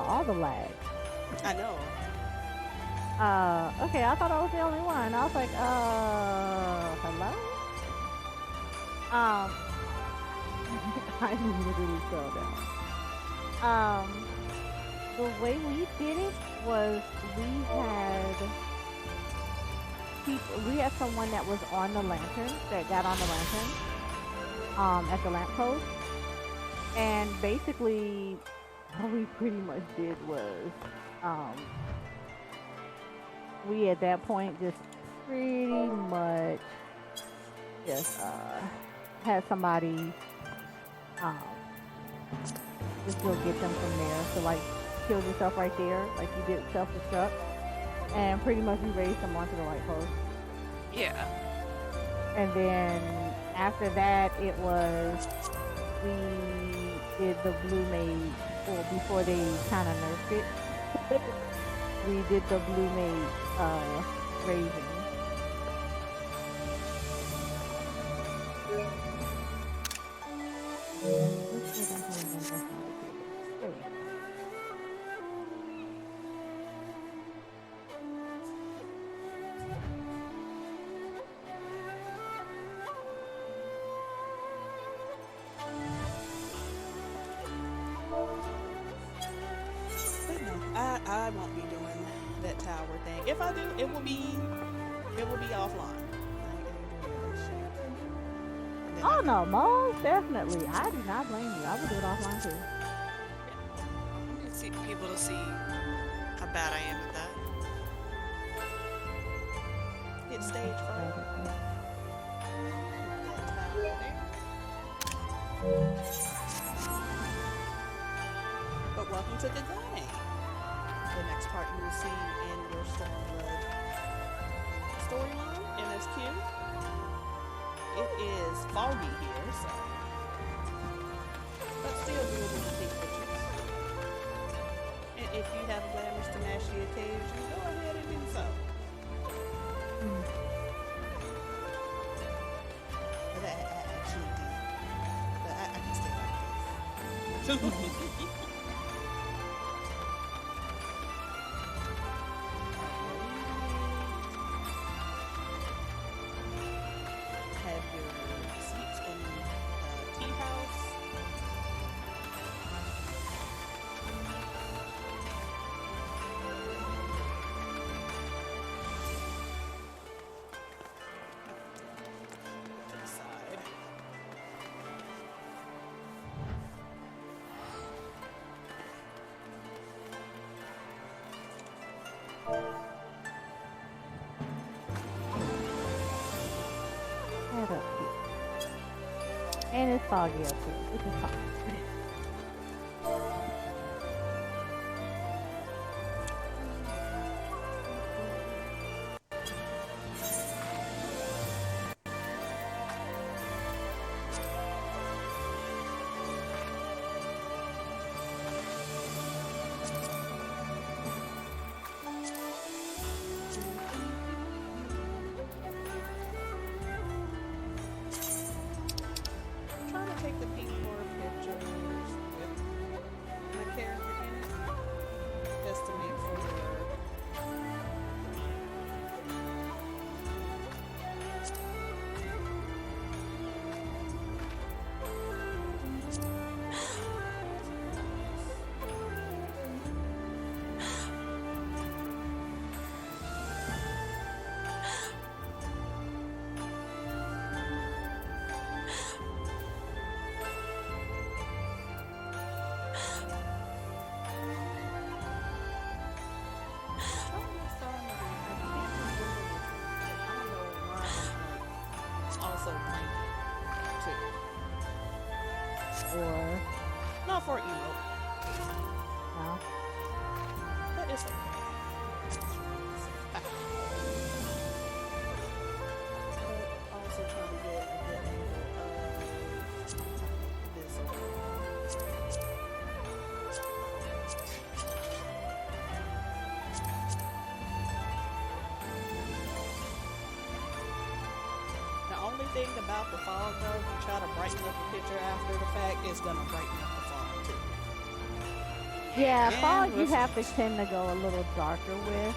all the lag. I know. Okay, I thought I was the only one. I was like, hello? Um, I literally fell down. The way we did it was we had someone that was on the lantern, that got on the lantern, at the lamppost. And basically, what we pretty much did was, um, we at that point just pretty much just had somebody um just go get them from there. So like kill yourself right there, like you did self-destruct, and pretty much we raised them onto the light post. Yeah. And then after that, it was we did the blue maid, or before they kind of nerfed it. We did the blue maid raising. But no, I won't be doing that tower thing. If I do, it will be offline. I ain't doing that shit. And then Oh no, most definitely. I do not blame you. I would do it offline too. I need to see people to see how bad I am at that. hit stage 5. But welcome to Kugane. The next part you will see in your Stormblood storyline, MSQ. It is foggy here, so. But still doable to take pictures. And if you have glamours to match the occasion, go ahead and do so. But I actually did. But I can stay like this. Have your seats in the tea house. To the side. Head up here. And it's foggy up here, which is fine. I'm trying to take the P4 pictures with my character in it, just to make sure. Also blanket too. Or, Not for emote, no. but it's okay. But also trying to get a good angle of this one. thing about the fog, though, if you try to brighten up the picture after the fact, it's gonna brighten up the fog too. Yeah, And fog you refresh. have to tend to go a little darker with,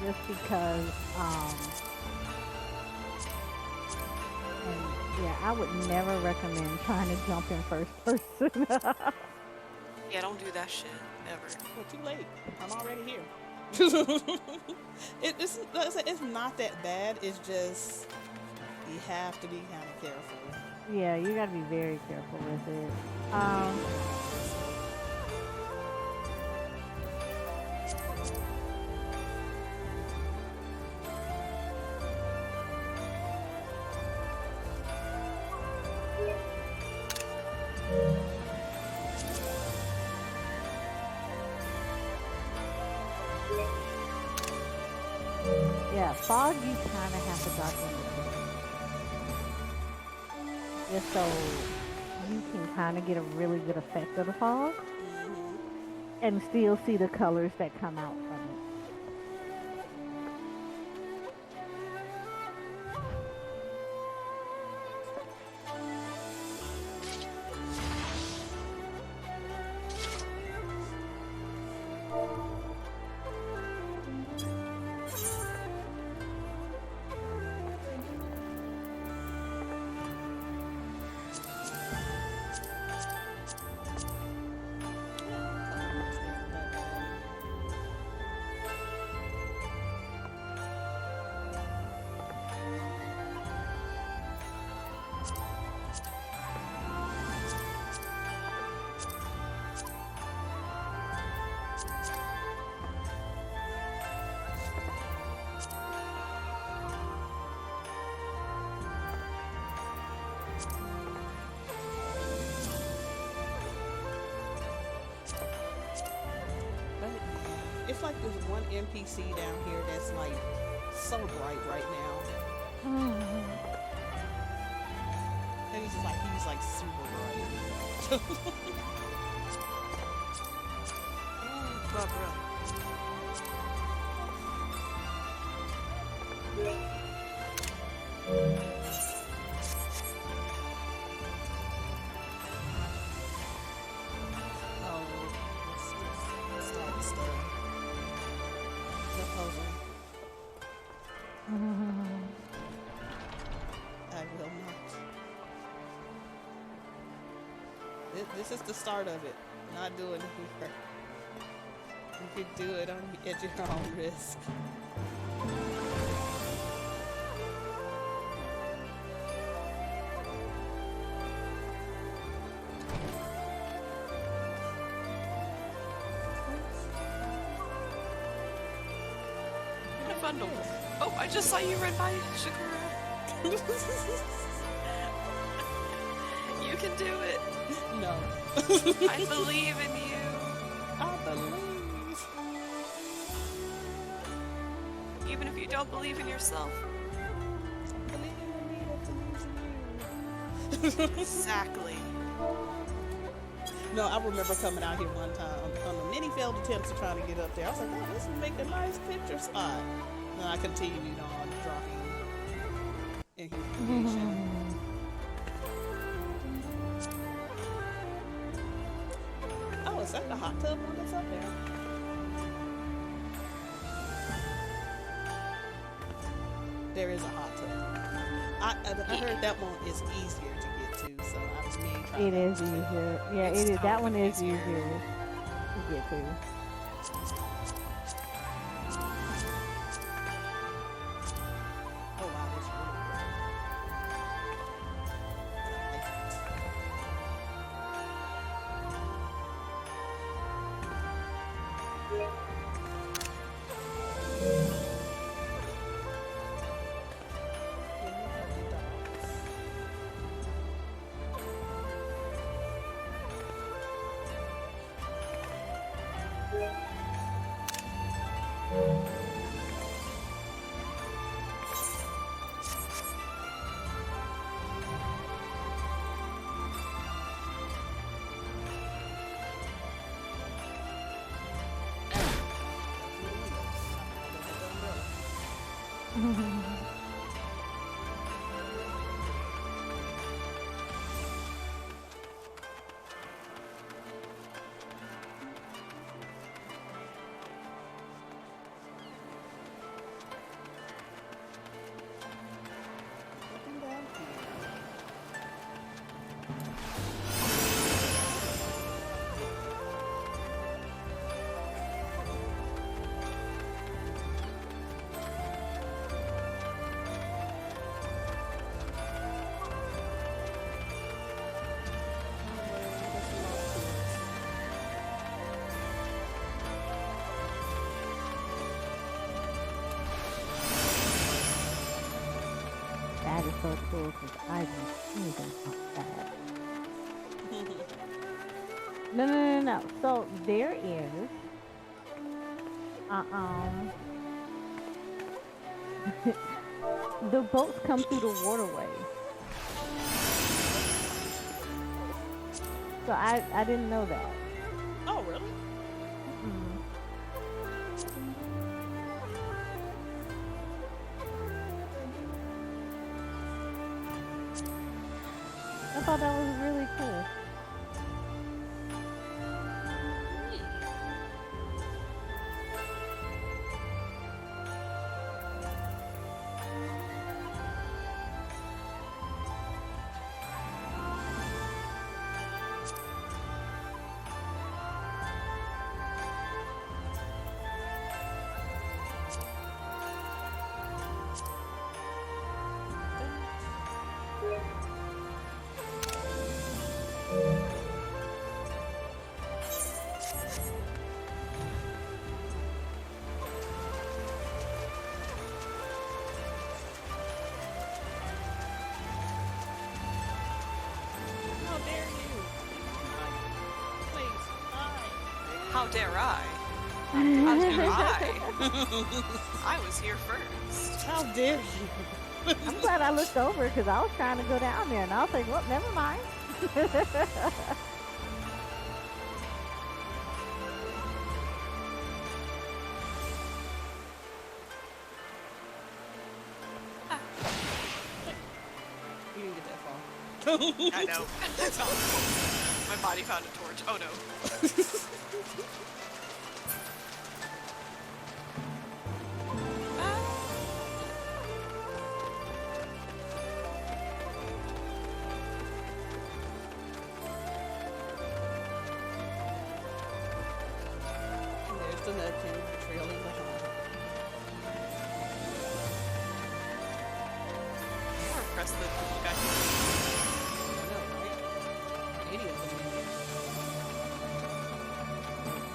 just because. And yeah, I would never recommend trying to jump in first person. Yeah, don't do that shit ever. Well, too late. I'm already here. It's not that bad. It's just you have to be kind of careful. Yeah, you gotta be very careful with it. Yeah, fog you kind of have to darken it just so you can kind of get a really good effect of the fog and still see the colors that come out from it. It's like this one NPC down here that's like so bright right now. And he's like super bright. Bro, bro. Oh, let's start the stuff. The puzzle. I will not. This is the start of it. Not doing it here. You can do it at your own risk. Bundle. Oh, I just saw you run by, Shakura. You can do it. No. I believe in you. I believe. Even if you don't believe in yourself. Believe in me that believes in you. Exactly. No, I remember coming out here one time on the many failed attempts to try to get up there. I was like, oh, this would make a nice picture spot. And I continued on dropping in humiliation. Oh, is that the hot tub one that's up there? There is a hot tub. I heard that one is easier to get to, so I was being tried. It is easier. Yeah, It's it is. That one totally is easier. easier to get to. Oh wow, that's really great. so cool because I don't anything about that. No. So there is, the boats come through the waterway. So I didn't know that. Oh, really? Mm. I thought that was really cool. How dare you? Please, hi. How dare I? How dare I? I was here first. How dare you? I'm glad I looked over because I was trying to go down there and I was like, well, never mind. You didn't get that far. I know. That's all. My body found a torch. Oh no. There's the Nudkin trailing behind. I'm more impressed that the guy. I know, right? An idiot.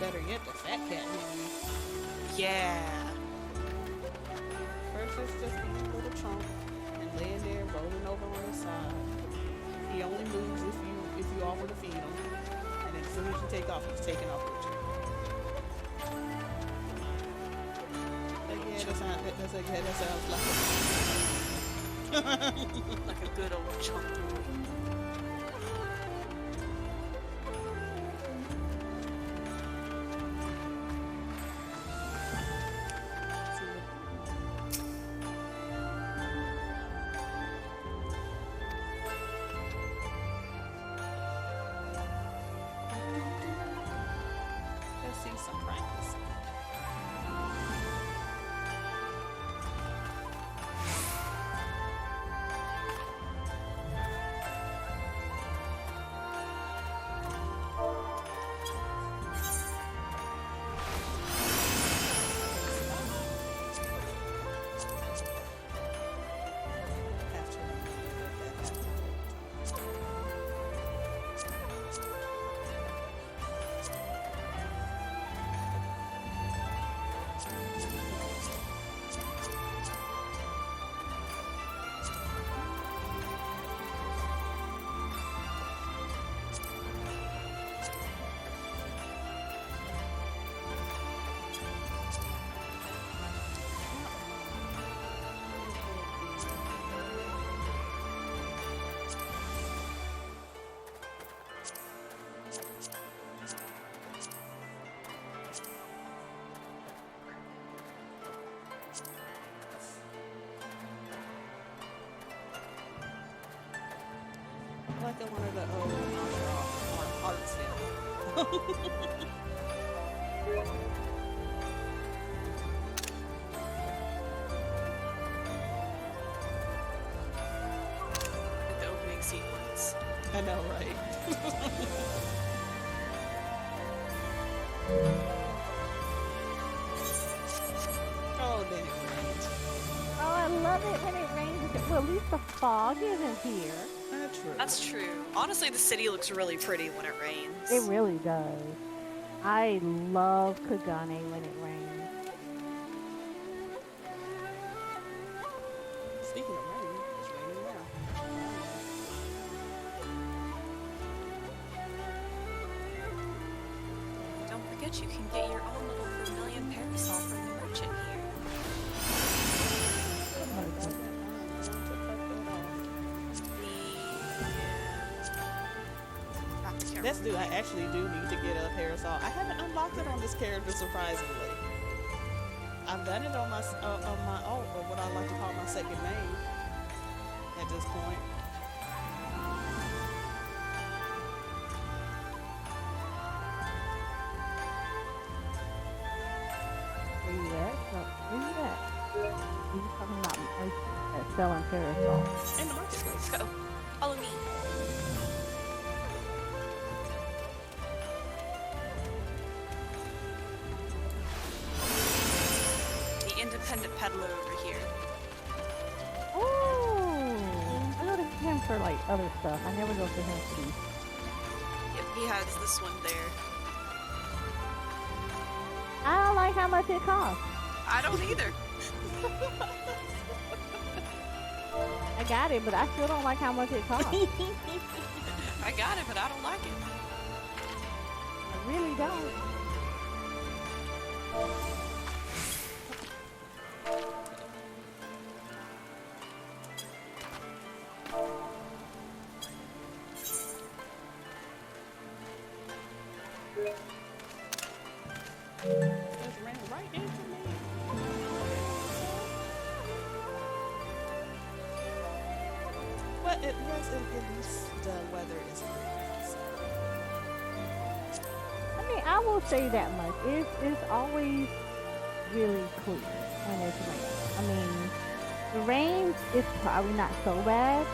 Better yet, the fat cat movie. Yeah. First, it's just a little trunk and laying there, rolling over on his side. He only moves if you offer to feed him, and then as soon as you take off, he's taking off with you. But yeah, that sounds like Like a good old chunk. Let's see some practice. Have to let that happen. Like in one of the old art films. Like the opening sequence. I know, right? Oh, then it rains. Oh, I love it when it rains. Well, at least the fog isn't here. That's true. That's true. Honestly, the city looks really pretty when it rains. It really does. I love Kugane when it rains. Speaking of rain, it's raining now. That's due. I actually do need to get a parasol. I haven't unlocked it on this character, surprisingly. I've done it on my alt, or what I like to call my second name at this point. Where you at? Where you at? You were talking about selling parasols. In the marketplace. Go. Follow me. The independent peddler over here. Oh, I go to him for like other stuff. I never go to him for these. Yep, he has this one there. I don't like how much it costs. I don't either. I got it, but I still don't like how much it costs. I got it, but I don't like it. I really don't. Just ran right into me. But it was at least the weather is nice. I mean, I will say that much. It's always really clear when it's raining. I mean, the rain is probably not so bad,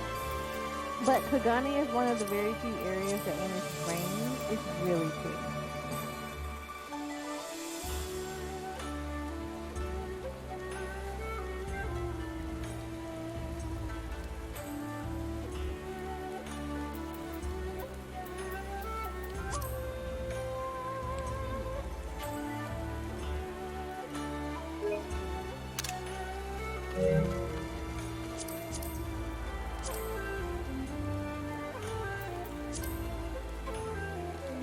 but Kugane is one of the very few areas that when it's raining, it's really clear.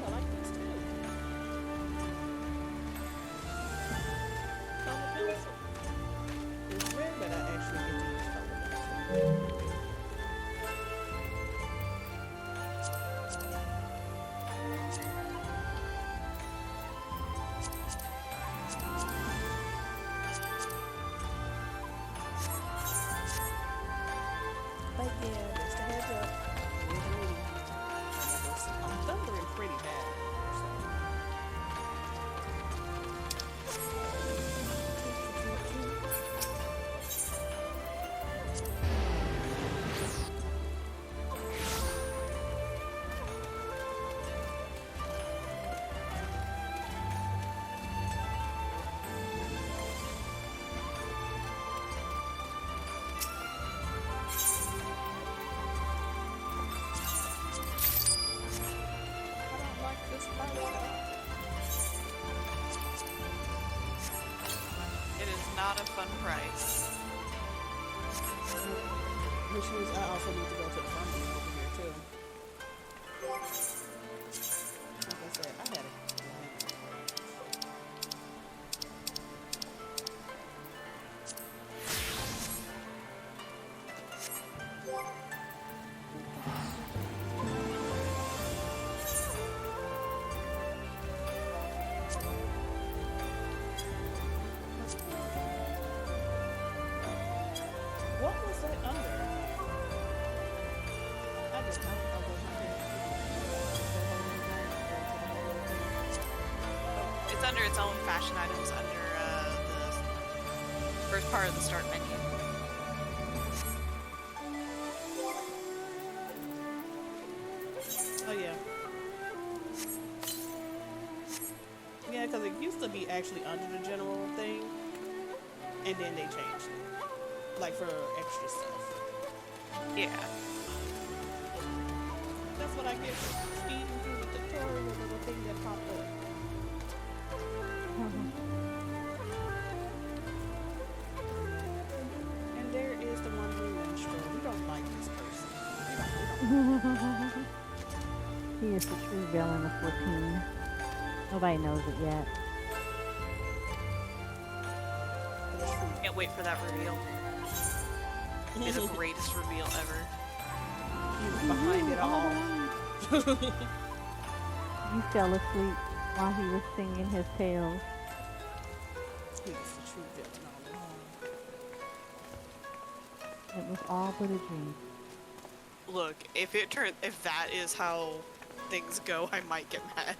I like this too. Color pencil. It's rare that I actually get to use color pencil. But yeah, just a heads up. I'm thundering pretty bad. I don't like this part. It is not a fun price. Which means I also need to go to the pharmacy over here too. Like I said, I had it. What was that under? I just don't know what It's under its own fashion items under the first part of the start menu. Oh yeah. Yeah, because it used to be actually under the general thing, and then they changed it, like for extra stuff. Yeah. That's what I get for speeding through the tutorial, the little thing that popped up. And there is the one blue minstrel. We don't like this person. We don't. He is the true villain of 14. Nobody knows it yet. Can't wait for that reveal. It's the greatest reveal ever. He was behind it all. You fell asleep while he was singing his tales. He was the true villain all along. It was all but a dream. Look, if that is how things go, I might get mad.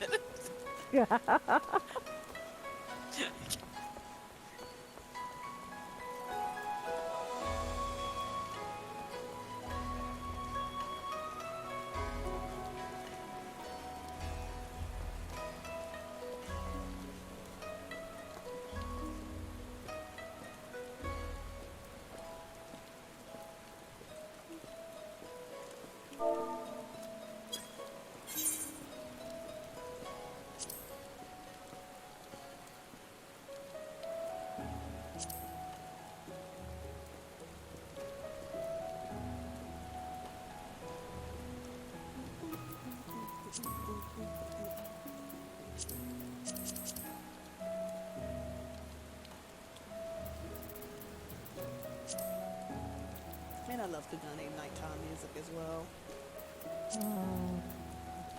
And I love Kugane nighttime music as well. Oh,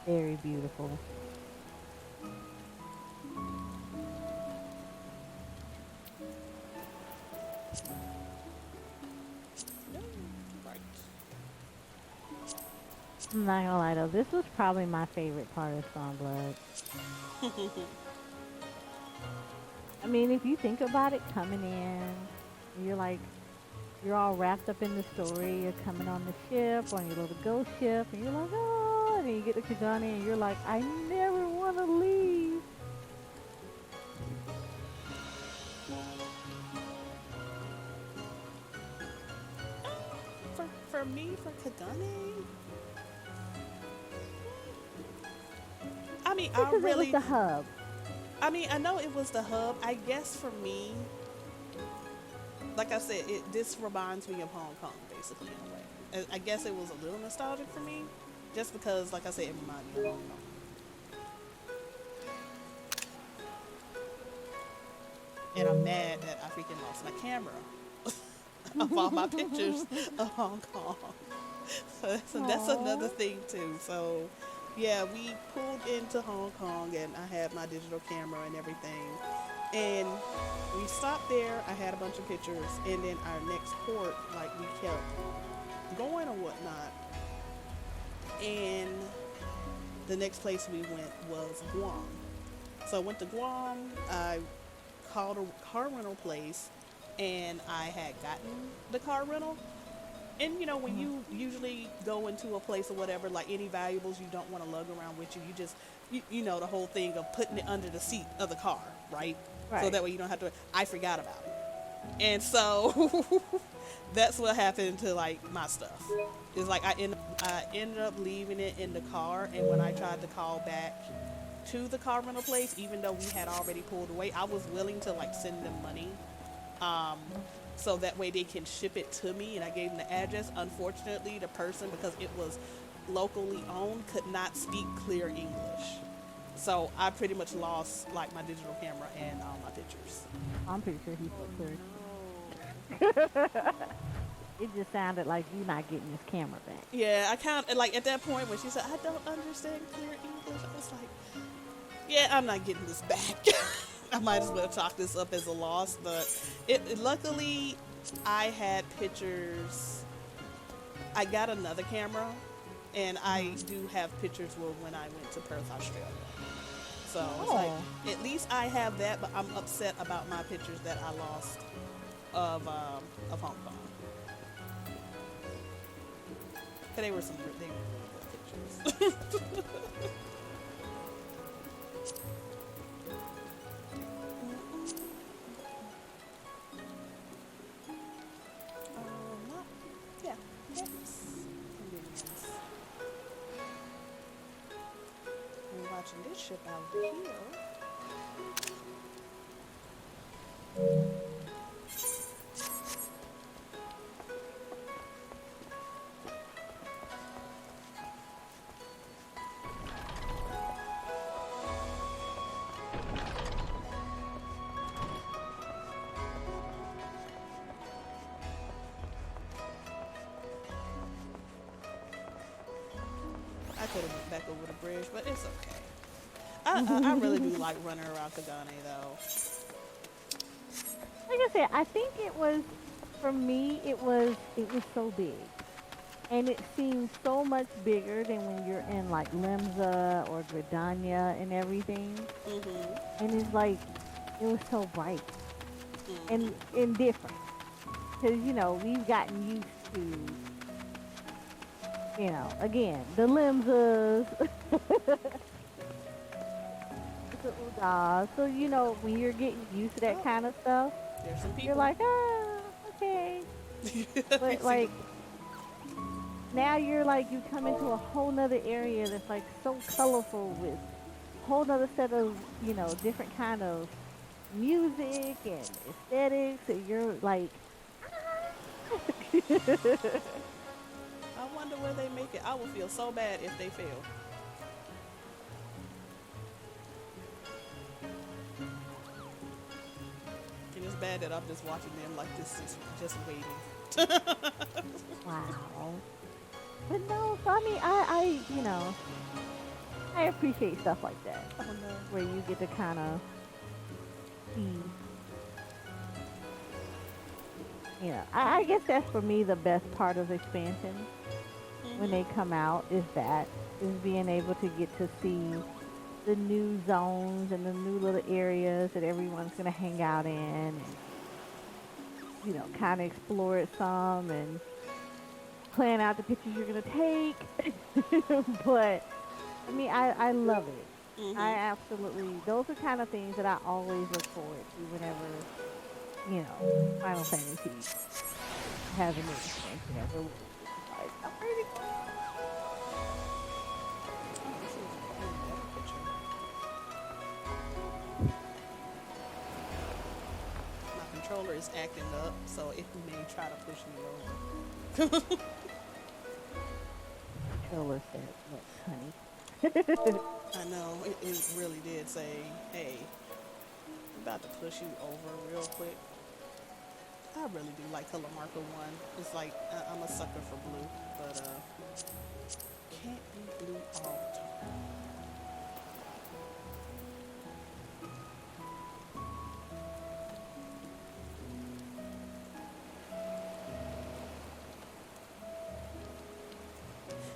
very beautiful. No, right. I'm not gonna lie though, this was probably my favorite part of Stormblood. I mean, if you think about it, coming in, you're like, you're all wrapped up in the story. You're coming on the ship, on your little ghost ship, and you're like, oh, and then you get to Kugane, and you're like, I never want to leave. For me, for Kugane, I mean, I Because really, it was the hub. I mean, I know it was the hub. I guess for me, like I said, this reminds me of Hong Kong, basically, in a way. I guess it was a little nostalgic for me, just because, like I said, it reminded me of Hong Kong. And I'm mad that I freaking lost my camera of all my pictures of Hong Kong. So that's another thing too. So yeah, we pulled into Hong Kong and I had my digital camera and everything. And we stopped there. I had a bunch of pictures, and then our next port, like we kept going or whatnot. And the next place we went was Guam. So I went to Guam. I called a car rental place, and I had gotten the car rental. And you know, when you usually go into a place or whatever, like any valuables you don't want to lug around with you, you just, you know, the whole thing of putting it under the seat of the car, right? So that way you don't have to, I forgot about it. And so that's what happened to like my stuff. It's like I ended up leaving it in the car, and when I tried to call back to the car rental place, even though we had already pulled away, I was willing to like send them money. So that way they can ship it to me, and I gave them the address. Unfortunately, the person, because it was locally owned, could not speak clear English. So I pretty much lost like my digital camera and all my pictures. I'm pretty sure he spoke clear. It just sounded like you're not getting this camera back. Yeah, I kind of, like at that point when she said, I don't understand clear English, I was like, yeah, I'm not getting this back. I might as well chalk this up as a loss, but luckily I had pictures. I got another camera, and I do have pictures when I went to Perth, Australia. So it's like, at least I have that, but I'm upset about my pictures that I lost of Hong Kong. But they were really good pictures. Yeah, that's convenience. I'm watching this ship out here. I could have went back over the bridge, but it's okay. I really do like running around Kugane though. Like I said, I think it was for me. It was so big, and it seems so much bigger than when you're in like Limza or Gridania and everything. Mhm. And it's like it was so bright Mhm. and different because we've gotten used to again the Limzas, the Udas. So when you're getting used to that Oh, kind of stuff, there's some you're people. like, okay. You But see the. like now you're like you come into a whole nother area that's like so colorful with a whole nother set of different kind of music and aesthetics, and you're like, I wonder where they make it. I would feel so bad if they fail. And it's bad that I'm just watching them like this, is just waiting. wow. But no, so I mean, I appreciate stuff like that Oh no. where you get to kind of see, I guess that's for me the best part of expansion when they Mhm. come out is being able to get to see the new zones and the new little areas that everyone's gonna hang out in, and kind of explore it some and plan out the pictures you're gonna take. But I mean, I love it. I Mhm. absolutely, those are kind of things that I always look forward to whenever Final Fantasy has a new expansion or release. It's like I'm ready. Oh, this is a better picture. My controller is acting up, so it may try to push me over. Controller said, "Look, honey." I know it really did say, "Hey, I'm about to push you over real quick." I really do like color marker one. It's like I'm a sucker for blue, but can't be blue all the time.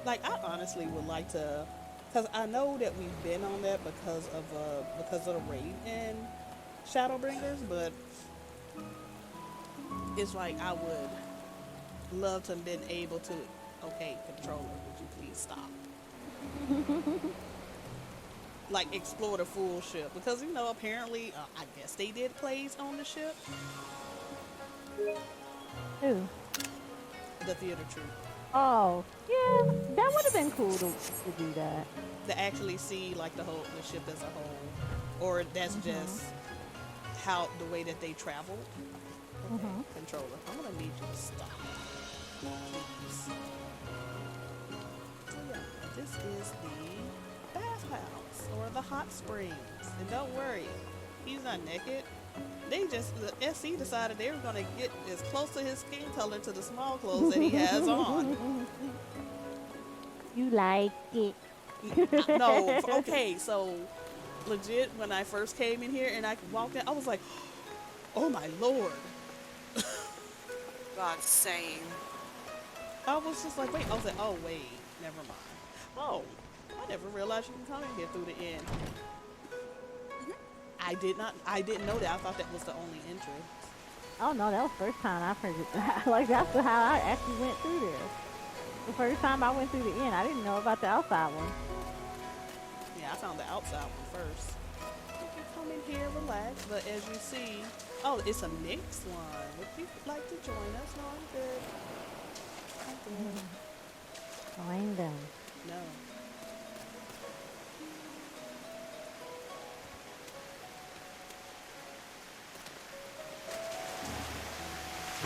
Like I honestly would like to, because I know that we've been on that because of the raid in Shadowbringers, but it's like I would love to have been able to. Okay, controller, would you please stop? Like explore the full ship because apparently I guess they did plays on the ship, Ooh. the theater troupe, Oh, yeah, that would have been cool to do that. to actually see like the ship as a whole, or that's Mhm. just how the way that they traveled. Okay, Mhm. controller, I'm gonna need you to stop, please. So yeah, this is the bathhouse or the hot springs, and don't worry, he's not naked. The SC decided they were gonna get as close to his skin color to the small clothes that he has on. You like it. No, okay, so legit, when I first came in here and I walked in, I was like, oh my lord. God, same. I was just like, wait, I was like, oh wait, never mind. Oh, I never realized you can come in here through the end. I didn't know that. I thought that was the only entrance. Oh no, that was the first time I've heard it. Like that's how I actually went through there. The first time I went through the end, I didn't know about the outside one. Yeah, I found the outside one first. You can come in here, relax, but as you see, oh, it's a mixed one. Would you like to join us? No, I'm good. I'm good. Join them. No.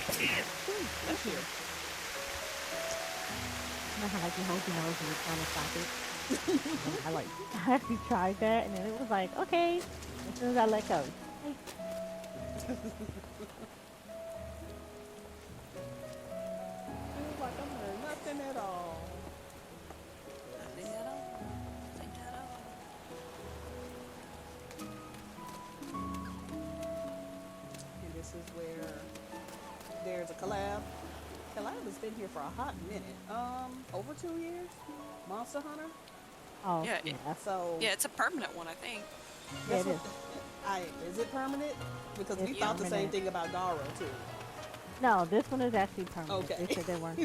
Bless you. You know how like you hold your nose and you're trying to stop it. I like I actually tried that and then it was like okay. As soon as I let go, hey, Feels like I'm doing nothing at all. Nothing at all. Nothing at all. is where there's a collab. Collab has been here for a hot minute. Over 2 years. Monster Hunter. Oh, Yeah, yeah. So Yeah, it's a permanent one, I think. Yeah, that's it what. is. Is it permanent? Because we It's thought the same permanent. thing about Garo too. No, this one is actually permanent. Okay. They said they weren't.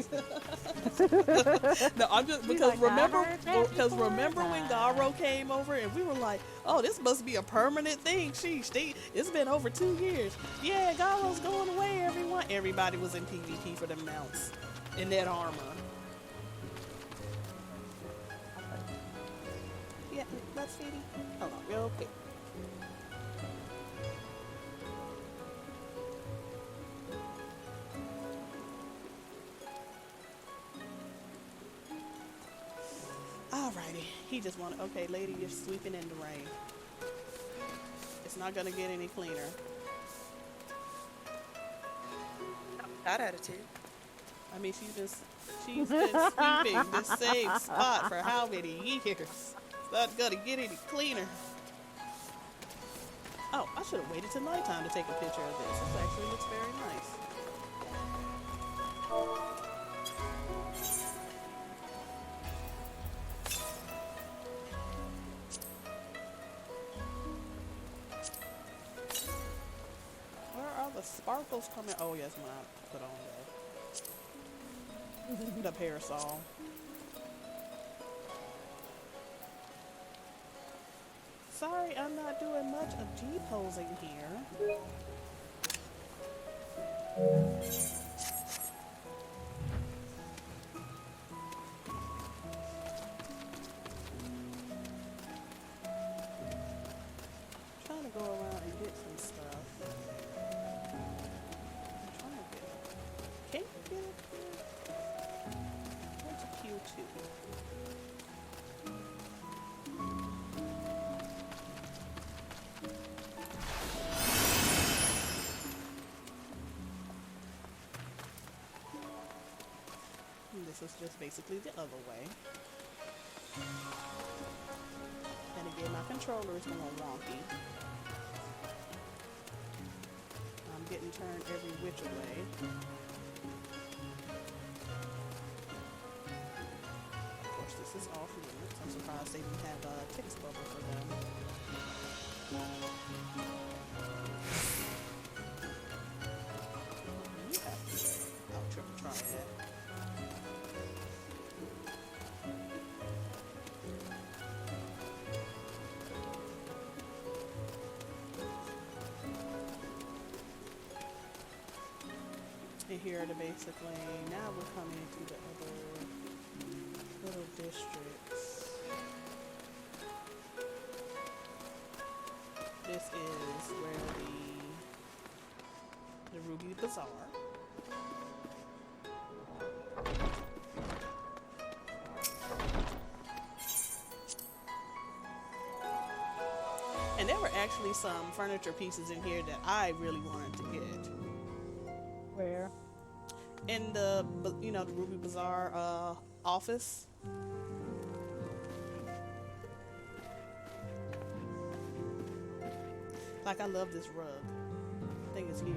No, I'm just She's because like, I heard that before, remember when but Garo came over and we were like, oh, this must be a permanent thing. Sheesh, it's been over 2 years. Yeah, Garo's going away. Everybody was in PvP for the mounts in that armor. Yeah, let's see. Hold on, real quick. Alrighty, he just wanted. Okay, lady, you're sweeping in the rain. It's not gonna get any cleaner. That attitude. I mean, she's been sweeping the same spot for how many years? It's not gonna get any cleaner. Oh, I should have waited till nighttime to take a picture of this. This actually looks very nice. Where are the sparkles coming? Oh, yes, when I put on the parasol. Sorry, I'm not doing much of G-posing here. Trying to go around and get some stuff. I'm trying to get it. Can you get it here? What's a Q2? And this is just basically the other way. And again, my controller is going wonky. I'm getting turned every which way. Of course, this is off limits. I'm surprised they didn't have a text bubble for them. Yeah. I'll triple try that. And here are the basically, now we're coming to the other little districts. This is where the Ruby Bazaar. And there were actually some furniture pieces in here that I really wanted to get. where? In the Ruby Bazaar office. Like, I love this rug. I think it's huge.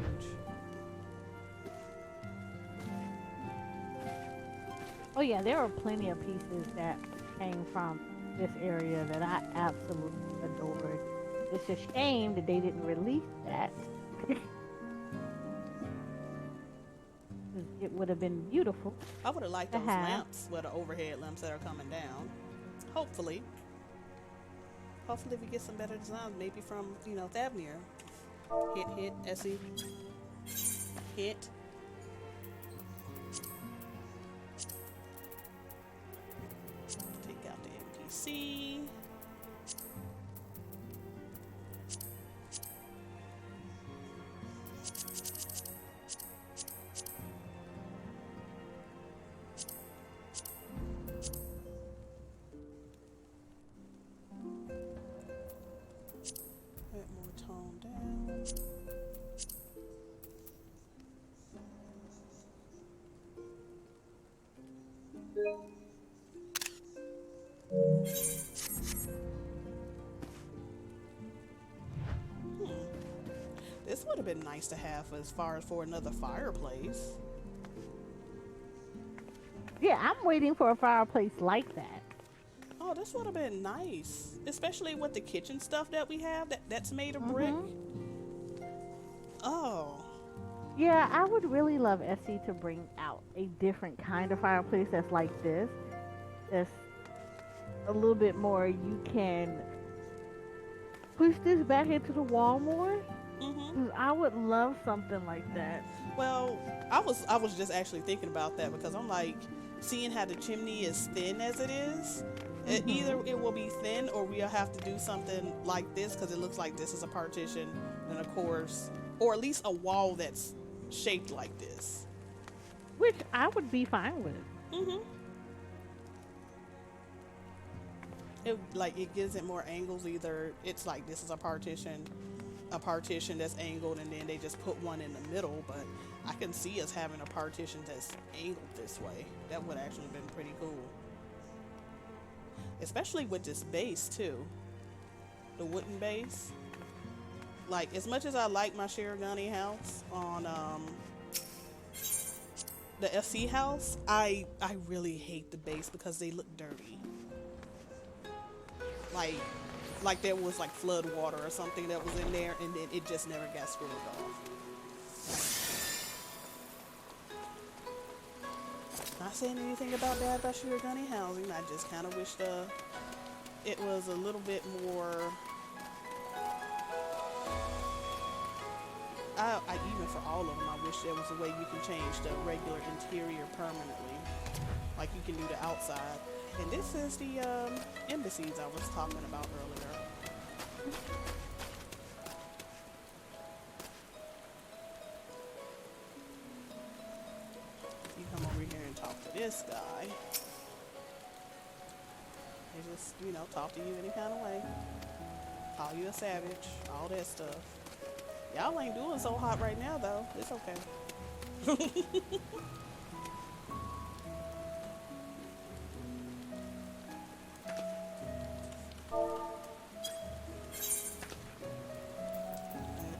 Oh yeah, there are plenty of pieces that came from this area that I absolutely adored. It's a shame that they didn't release that. It would have been beautiful. I would have liked To those have. lamps, the overhead lamps that are coming down. Hopefully. Hopefully we get some better designs, maybe from, Thavnir. Hit, Essie. Hit. Take out the NPC. Bit more toned down. This would have been nice to have as far as for another fireplace. Yeah, I'm waiting for a fireplace like that. Oh, this would have been nice, especially with the kitchen stuff that we have that's made of brick. Mhm. Oh, Yeah, I would really love Essie to bring out a different kind of fireplace that's like this. That's a little bit more. You can push this back into the wall more. mm-hmm. 'Cause I would love something like that. Well, I was just actually thinking about that because I'm like, seeing how the chimney is thin as it is, either Mhm. it will be thin or we'll have to do something like this because it looks like this is a partition, and of course, or at least a wall that's shaped like this. Which I would be fine with. Mm-hmm. It gives it more angles. Either it's like this is a partition that's angled, and then they just put one in the middle. But I can see us having a partition that's angled this way. That would actually been pretty cool, especially with this base too, the wooden base. Like as much as I like my Shirogane house on the FC house, I really hate the base because they look dirty. Like like there was like flood water or something that was in there, and then it just never got scrubbed off. Not saying anything about that about Shirogane housing. I just kind of wish it was a little bit more. I even for all of them, I wish there was a way you can change the regular interior permanently, like you can do the outside. And this is the embassies I was talking about earlier. You come over here and talk to this guy. They just, talk to you any kind of way. Call you a savage, all that stuff. Y'all ain't doing so hot right now, though. It's okay.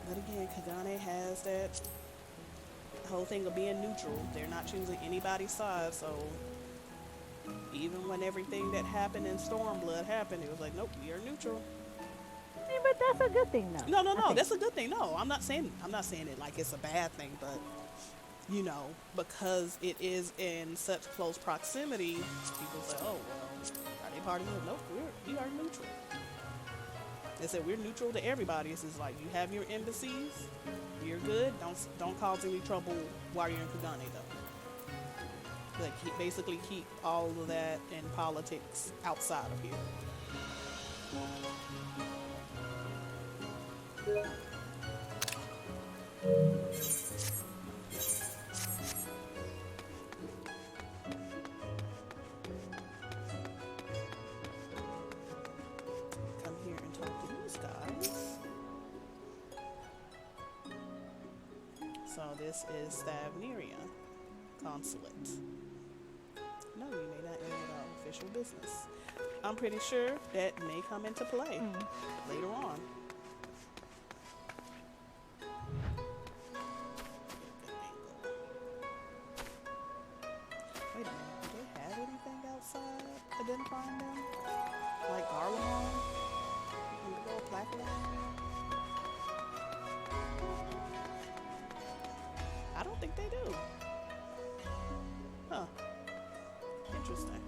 But again, Kugane has that whole thing of being neutral. They're not choosing anybody's side, so even when everything that happened in Stormblood happened, it was like, nope, we are neutral. Yeah, but that's a good thing, though. No, that's a good thing. No, I'm not saying it like it's a bad thing, but because it is in such close proximity, people say, oh well, are they part of it? Nope, we are neutral. They said we're neutral to everybody. It's just like you have your embassies, you're good. Don't cause any trouble while you're in Kugane though. Like basically keep all of that and politics outside of here. Come here and talk to these guys. So this is Stavneria Consulate. No, you may not enter our official business. I'm pretty sure that may come into play later on. Wait a minute, do they have anything outside identifying them? Like Garlemald? And the little plaque around there? I don't think they do. Huh. Interesting.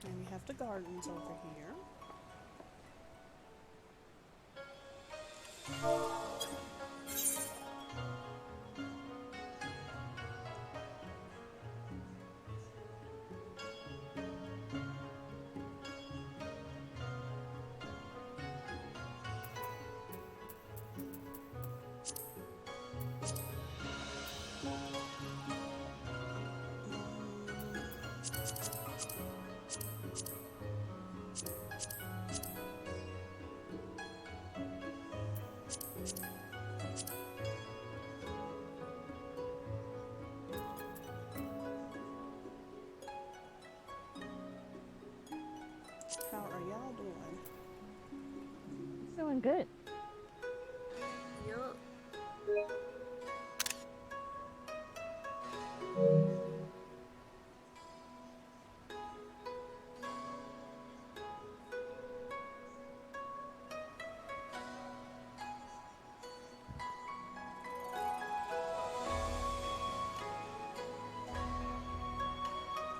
And we have the gardens over here. doing good. Yup.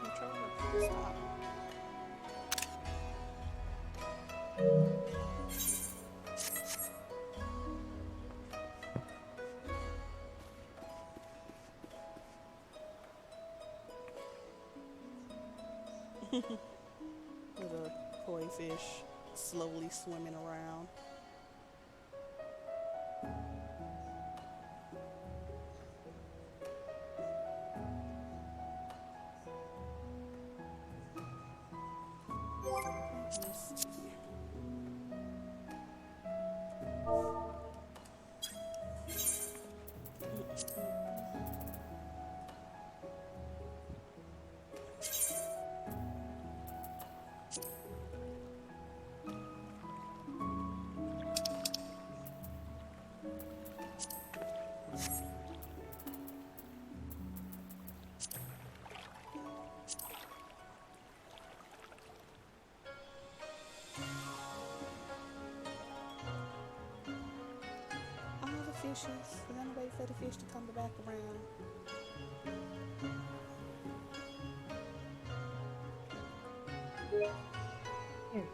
Controller, please stop. Little koi fish slowly swimming around. Let's see. All the fishes. We're gonna wait for the fish to come back around. Here.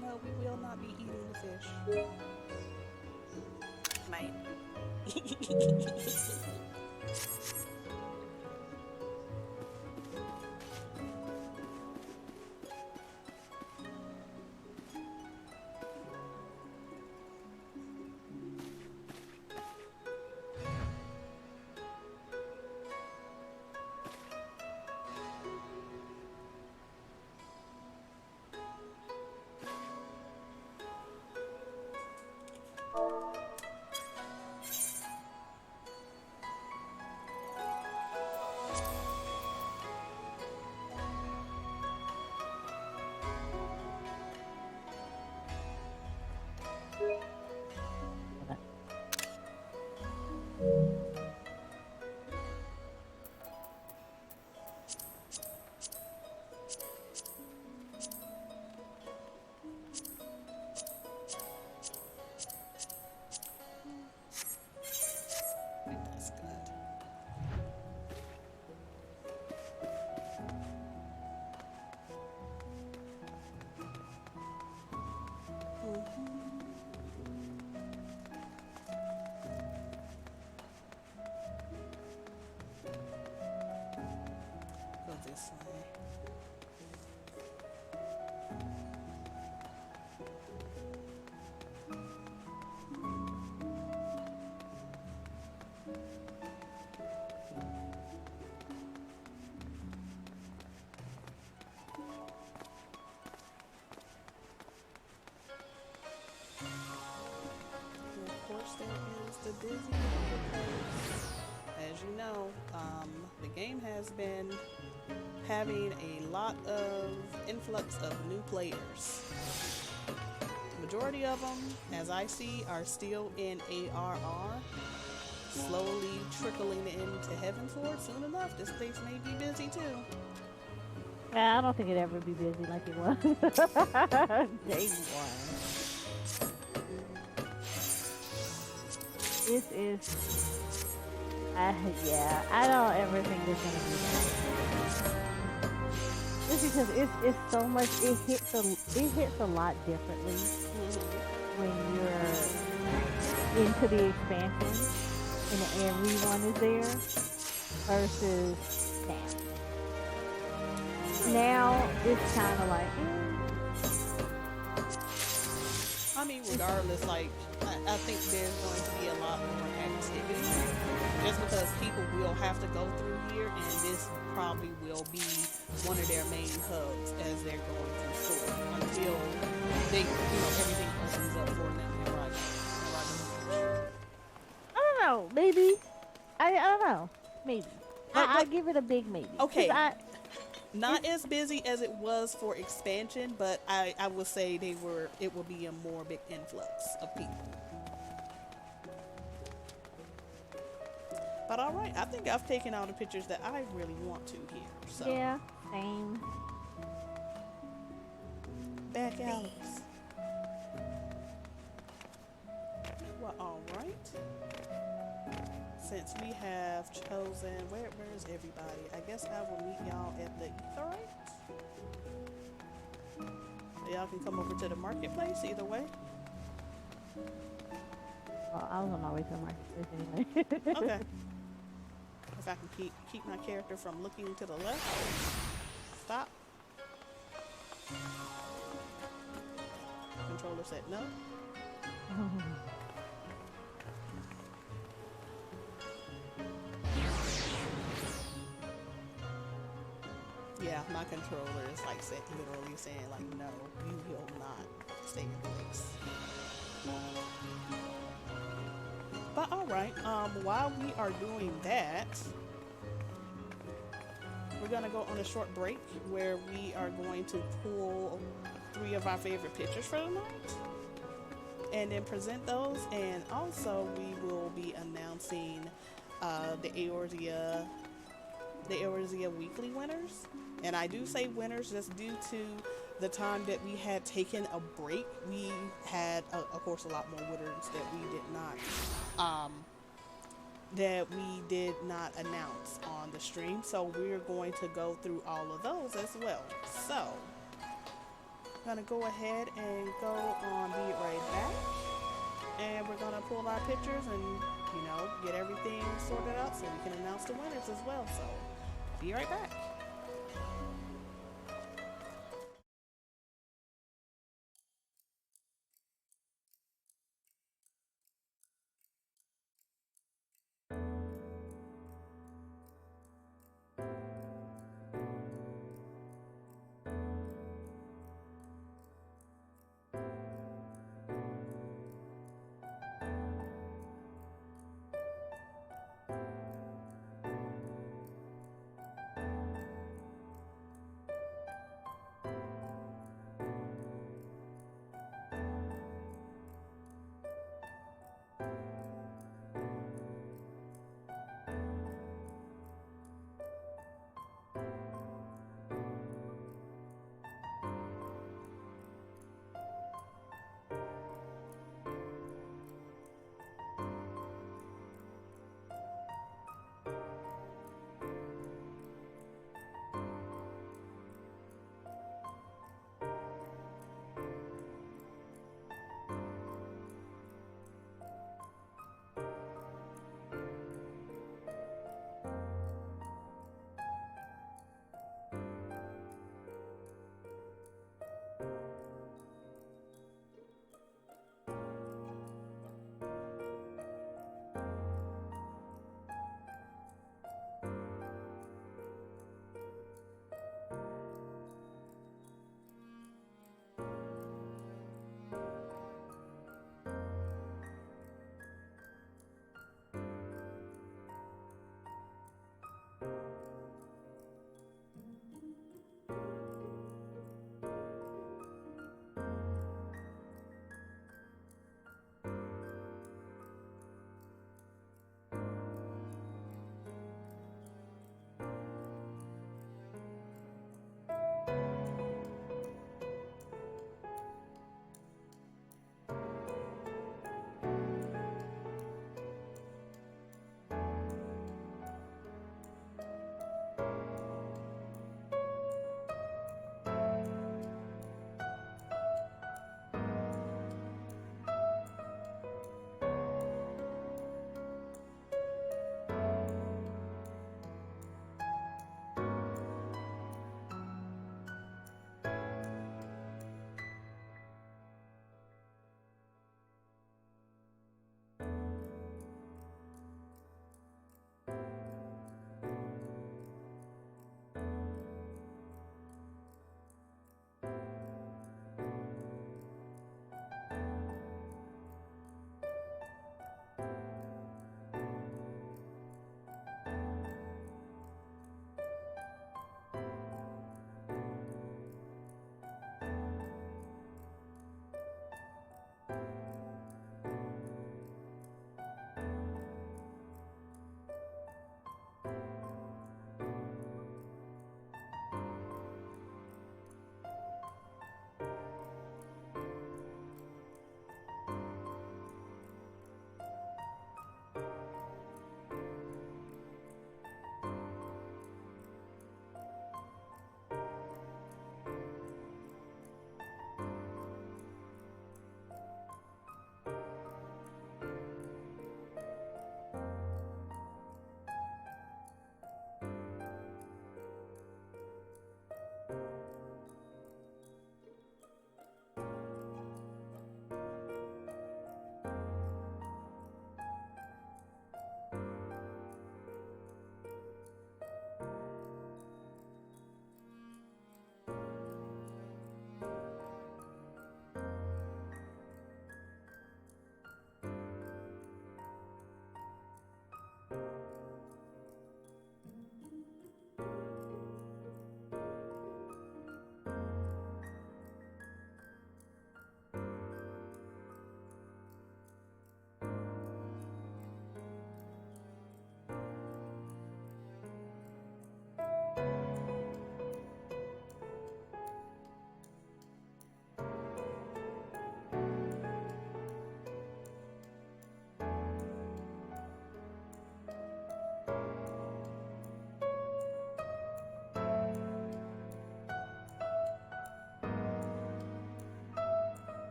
No, we will not be eating the fish. Might. I think that's good. Go this way. And of course, there is the busy because, as you know, the game has been having a lot of influx of new players. Majority of them, as I see, are still in ARR, slowly trickling into Heavensward. Soon enough, this place may be busy too. Yeah, I don't think it'd ever be busy like it was. Day one. This is, yeah, I don't ever think it's gonna be that. Just because it's so much, it hits a lot differently when you're into the expansion and everyone is there versus now. Now it's kind of like, I mean, regardless, like, I think there's going to be a lot more activity just because people will have to go through here, and this probably will be one of their main hubs as they're going through store until they, everything opens up for them in Roger. I don't know, maybe. I don't know. Maybe. Like, I give it a big maybe. 'Cause okay, I, not as busy as it was for expansion, but I would say it will be a more big influx of people. But all right, I think I've taken all the pictures that I really want to here. So yeah, same. back alleys. Well, all right. Since we have chosen, where is everybody? I guess I will meet y'all at the Etherite. Y'all can come over to the marketplace either way. Well, I was on my way to the marketplace anyway. Okay. If I can keep my character from looking to the left. Stop. Controller said no. Yeah, my controller is like literally saying like, no, you will not stay in place. But all right, while we are doing that, we're gonna go on a short break where we are going to pull 3 of our favorite pictures for the night and then present those, and also we will be announcing the Eorzea weekly winners. And I do say winners just due to the time that we had taken a break. We had of course a lot more winners that we did not announce on the stream, so we're going to go through all of those as well. So I'm gonna go ahead and go on Be Right Back, and we're gonna pull our pictures and get everything sorted out so we can announce the winners as well. So be right back.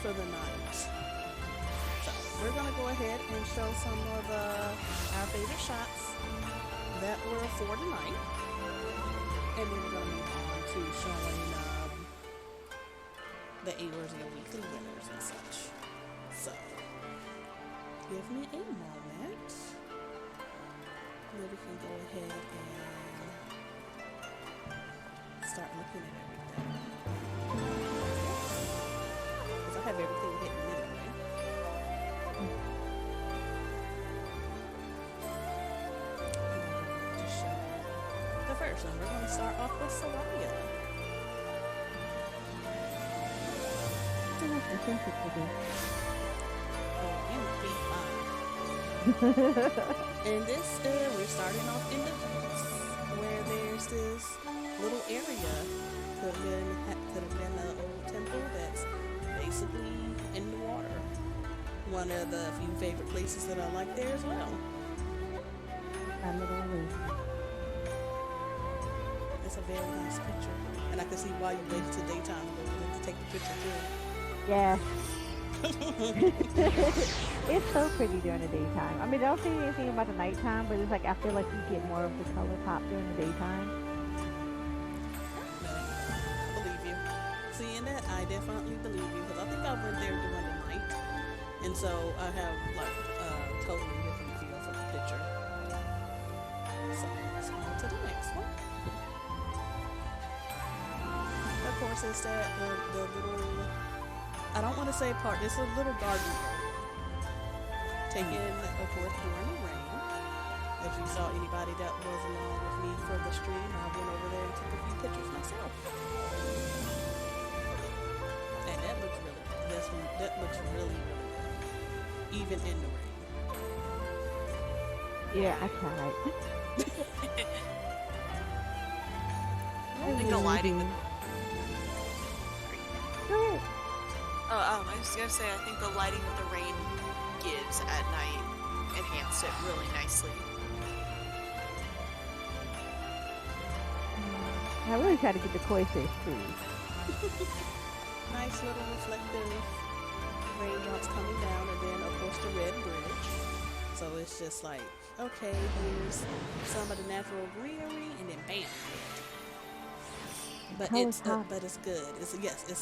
for the night. So we're going to go ahead and show some of our favorite shots that were for tonight. And then we're going to move on to showing the Eorzea weekly winners and such. So give me a moment. Then we can go ahead and start looking at everything. Because I have everything hidden anyway. And to show the first one, we're going to start off with Soraya. Oh, you be fine. And this, we're starting off in the Peaks, where there's this little area. Could have been an old temple that's basically in the water. One of the few favorite places that I like there as well. It's a very nice picture, and I can see why you waited till daytime to take the picture too. Yeah. It's so pretty during the daytime. I mean, I don't say anything about the nighttime, but it's like I feel like you get more of the color pop during the daytime. I believe you. Seeing that, I definitely believe you, because I think I went there during the night, and so I have like totally different feel for the picture. So let's go on to the next one. Of course, it's that the little, I don't want to say park, it's a little garden area. Taken, of course, during the rain. If you saw anybody that was along with me for the stream, I went over there and took a few pictures myself. And that looks really good. That looks really, really good. Even in the rain. Yeah, I tried. I think the lighting. Go ahead. I was gonna say, I think the lighting that the rain gives at night enhanced it really nicely. I really try to get the koi fish too. Nice little reflective raindrops coming down, and then of course the red bridge. So it's just like, okay, here's some of the natural greenery, and then bam. But it's good. It's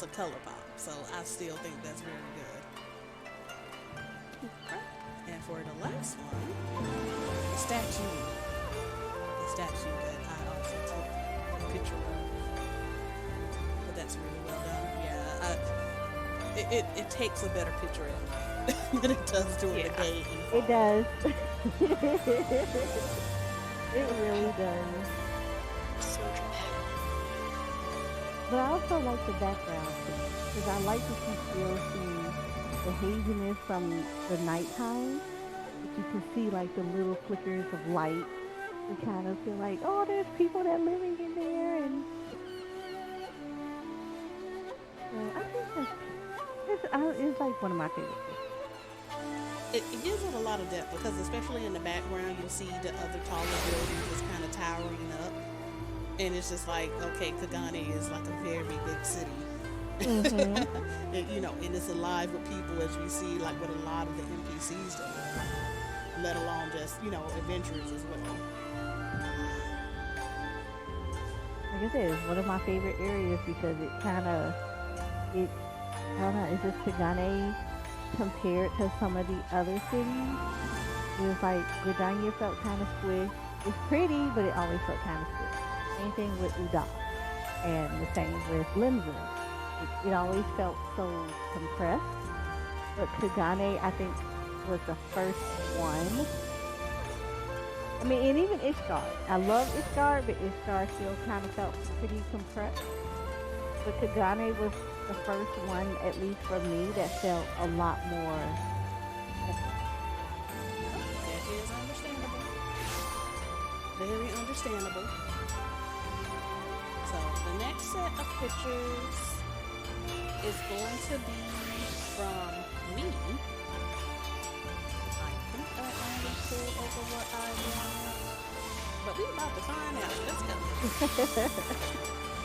a color pop. So I still think that's very good. And for the last one, the statue that I also took a picture of. But that's really well done. Yeah, it takes a better picture at night than it does during the day. It does. It really does. So dramatic. But I also like the background too, because I like to still see the haziness from the nighttime. But you can see like the little flickers of light. You kind of feel like, oh, there's people that are living in there, and I think it's like one of my favorites. It gives it a lot of depth, because especially in the background, you'll see the other taller buildings just kind of towering up. And it's just like, okay, Kugane is like a very big city. Mm-hmm. And, and it's alive with people, as we see, like what a lot of the NPCs do, let alone just, adventurers as well. Like I said, it's one of my favorite areas because I don't know, it's just Kugane compared to some of the other cities. It was like, Gridania felt kind of squish. It's pretty, but it always felt kind of squish. Same thing with Uda, and the same with Limsa. It always felt so compressed. But Kugane, I think, was the first one. I mean, and even Ishtar. I love Ishtar, but Ishtar still kind of felt pretty compressed. But Kugane was the first one, at least for me, that felt a lot more. That is understandable. Very understandable. So the next set of pictures is going to be from me. I think I only pulled over what I want, but we're about to find out. Let's go.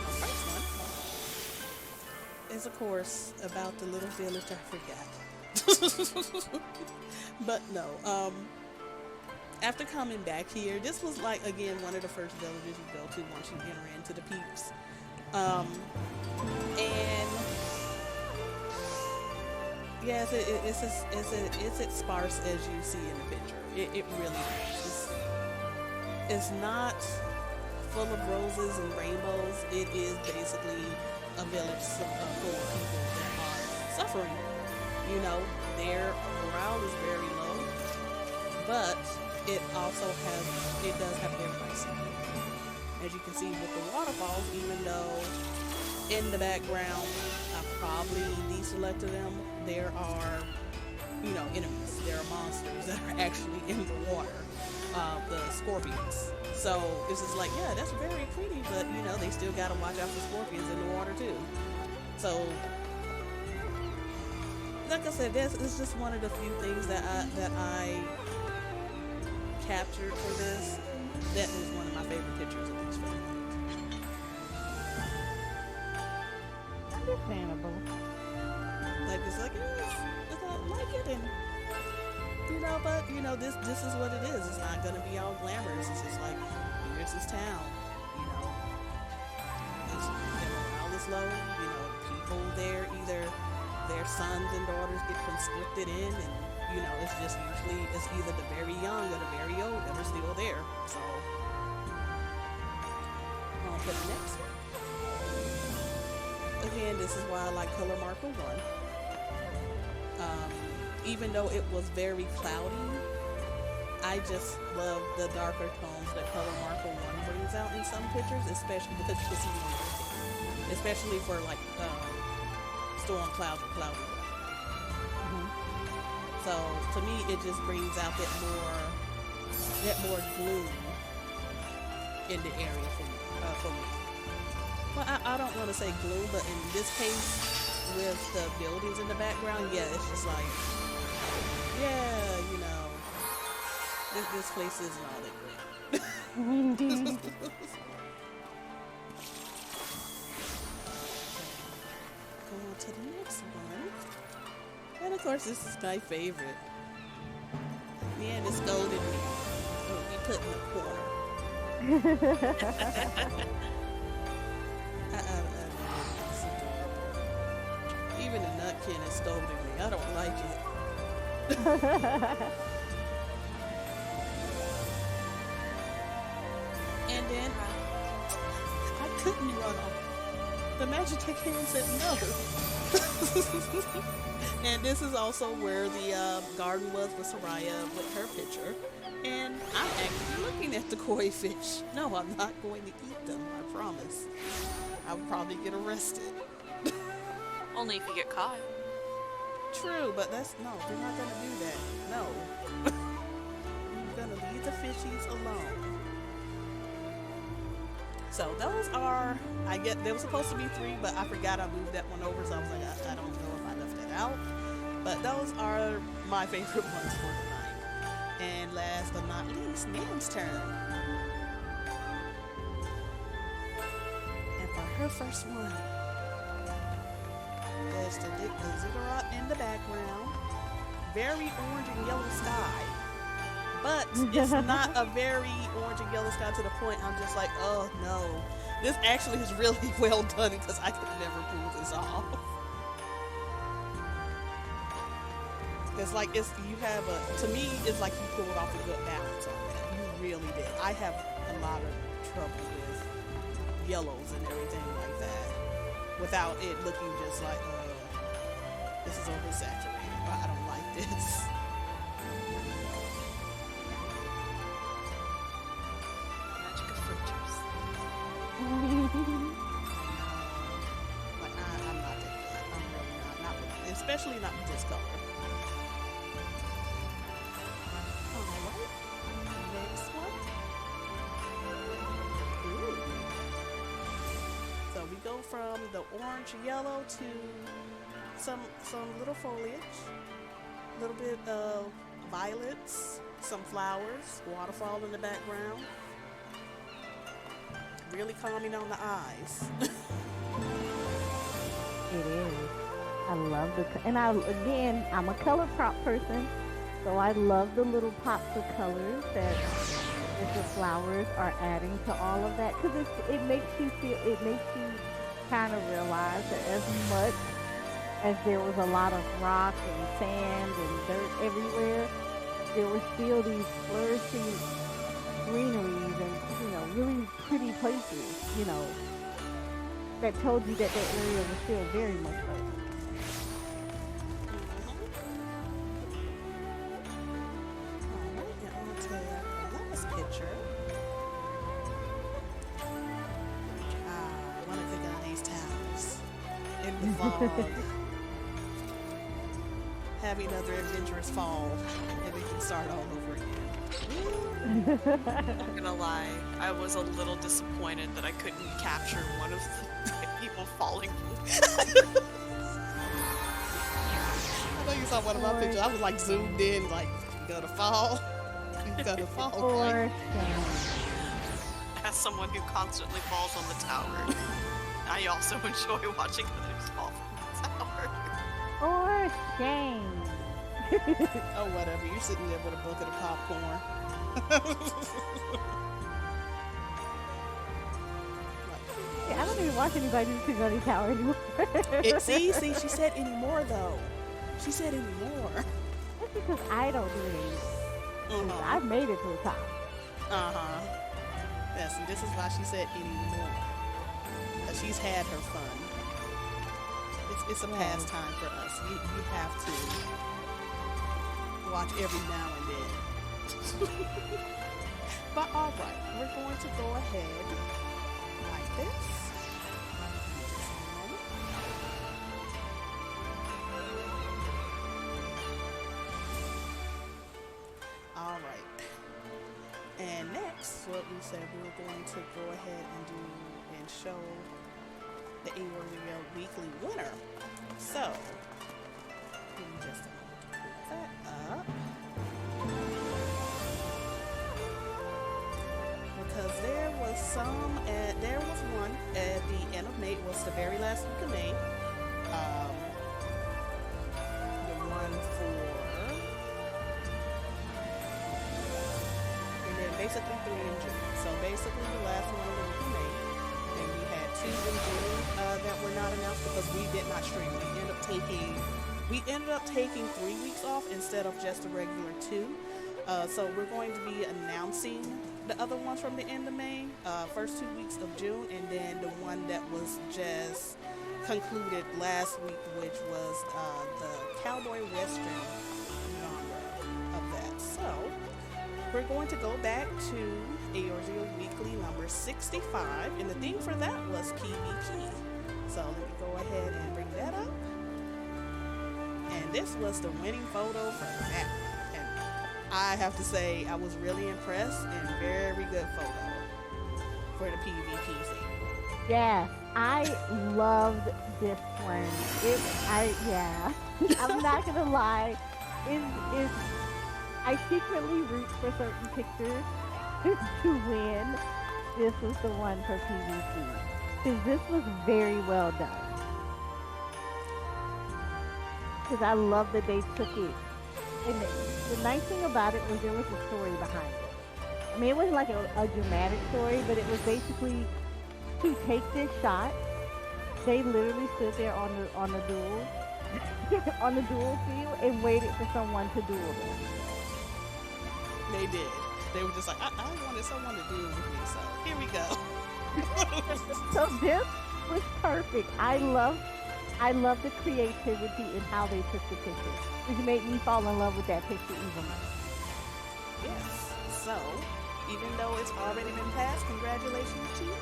The first one is, of course, about the little village I forgot. But no, after coming back here, this was like, again, one of the first villages you go to once you enter into the Peaks. And yes, it's as sparse as you see in the picture. It really is. It's not full of roses and rainbows. It is basically a village full of people that are suffering. You know, their morale is very low, but it does have their price. As you can see with the waterfalls, even though in the background I probably deselected them, there are, enemies. There are monsters that are actually in the water. The scorpions. So it's just like, yeah, that's very pretty, but they still gotta watch out for scorpions in the water too. So, like I said, it's just one of the few things that I captured for this. That is one of my favorite pictures of these films. Understandable. Like it's like, I like it, and but this is what it is. It's not gonna be all glamorous. It's just like, here's this town. All is low. People there, either their sons and daughters get conscripted in, and it's just usually it's either the very young or the very old that are still there. So on to the next one. Again, this is why I like color marker 1. Even though it was very cloudy, I just love the darker tones that color marker 1 brings out in some pictures, especially because you can see more everything. Especially for like storm clouds or cloudy weather. Mm-hmm. So to me, it just brings out that more gloom in the area for me. Well, I don't want to say gloom, but in this case, with the buildings in the background, yeah, it's just like, yeah, this place isn't all that great. Go on to the next one. And of course, this is my favorite. Man, it's golden we put in the corner. Even the nutkin is scolding me. I don't like it. And then I couldn't run off. The Magic Hand said no. And this is also where the garden was with Soraya with her picture. And I'm actually looking at the koi fish. No, I'm not going to eat them, I promise. I'll probably get arrested. Only if you get caught. True, but they're not gonna do that. No. We're gonna leave the fishies alone. So those are, I get, there was supposed to be 3, but I forgot I moved that one over, so I was like, I don't know if I left that out. But those are my favorite ones for tonight. And last but not least, Nan's turn. And for her first one, there's the ziggurat in the background. Very orange and yellow sky. But it's not a very orange and yellow sky to the point I'm just like, oh no. This actually is really well done because I could never pull this off. It's like, to me, it's like you pulled off a good balance on that. You really did. I have a lot of trouble with yellows and everything like that without it looking just like, this is oversaturated. I don't like this. Magic of filters. Like, I'm not that good. I'm really not with it. Especially not with this color. Alright. Next one. Ooh. So we go from the orange yellow to some little foliage, a little bit of violets, some flowers, waterfall in the background. Really calming on the eyes. It is. I love and again, I'm a color prop person, so I love the little pops of colors that the flowers are adding to all of that, because it makes you feel, it makes you kind of realize that as much as there was a lot of rock and sand and dirt everywhere, there were still these flourishing greeneries and, really pretty places, that told you that area was still very much like. Picture. One of Kagane's towers in the fog. Have another adventurous fall, and we can start all over again. I'm not gonna lie, I was a little disappointed that I couldn't capture one of the people falling. I know you saw one of my pictures. I was like zoomed in, like, you gonna fall. You gonna fall. Right? As someone who constantly falls on the tower, I also enjoy watching others fall from the tower. For shame. Oh, whatever. You're sitting there with a bucket of popcorn. Yeah, I don't even watch anybody do Kagane Tower anymore. See, she said anymore, though. She said anymore. That's because I don't do it anymore. I've made it to the top. Yes, and this is why she said anymore. Because she's had her fun. It's a pastime for us. You have to watch every now and then. But alright, we're going to go ahead like this. Alright. And next, what we said we were going to go ahead and do and show the Eorzea weekly winner. So, give me just a moment to pull that up. Because there was one at the end of May. It was the very last week of May. The one for, and then basically 3 in June. So basically the last one of the week of May. And we had 2 in June that were not announced because we did not stream. We ended up taking 3 weeks off instead of just a regular 2. So we're going to be announcing the other ones from the end of May, first 2 weeks of June, and then the one that was just concluded last week, which was the cowboy western genre of that. So we're going to go back to Eorzea Weekly number 65, and the theme for that was PvP. So let me go ahead and bring that up. And this was the winning photo for that. And I have to say, I was really impressed, and very good photo for the PvP theme. Yeah, I loved this one. I'm not gonna lie. I secretly root for certain pictures to win. This was the one for PvP. Because this was very well done. Because I love that they took it. And the nice thing about it was there was a story behind it. I mean, it wasn't like a dramatic story, but it was basically to take this shot. They literally stood there on the duel, on the duel field, and waited for someone to duel them. They did. They were just like, I wanted someone to duel with me, so here we go. So this was perfect. I love the creativity in how they took the picture, which made me fall in love with that picture even more. Yes. So, even though it's already been passed, congratulations to you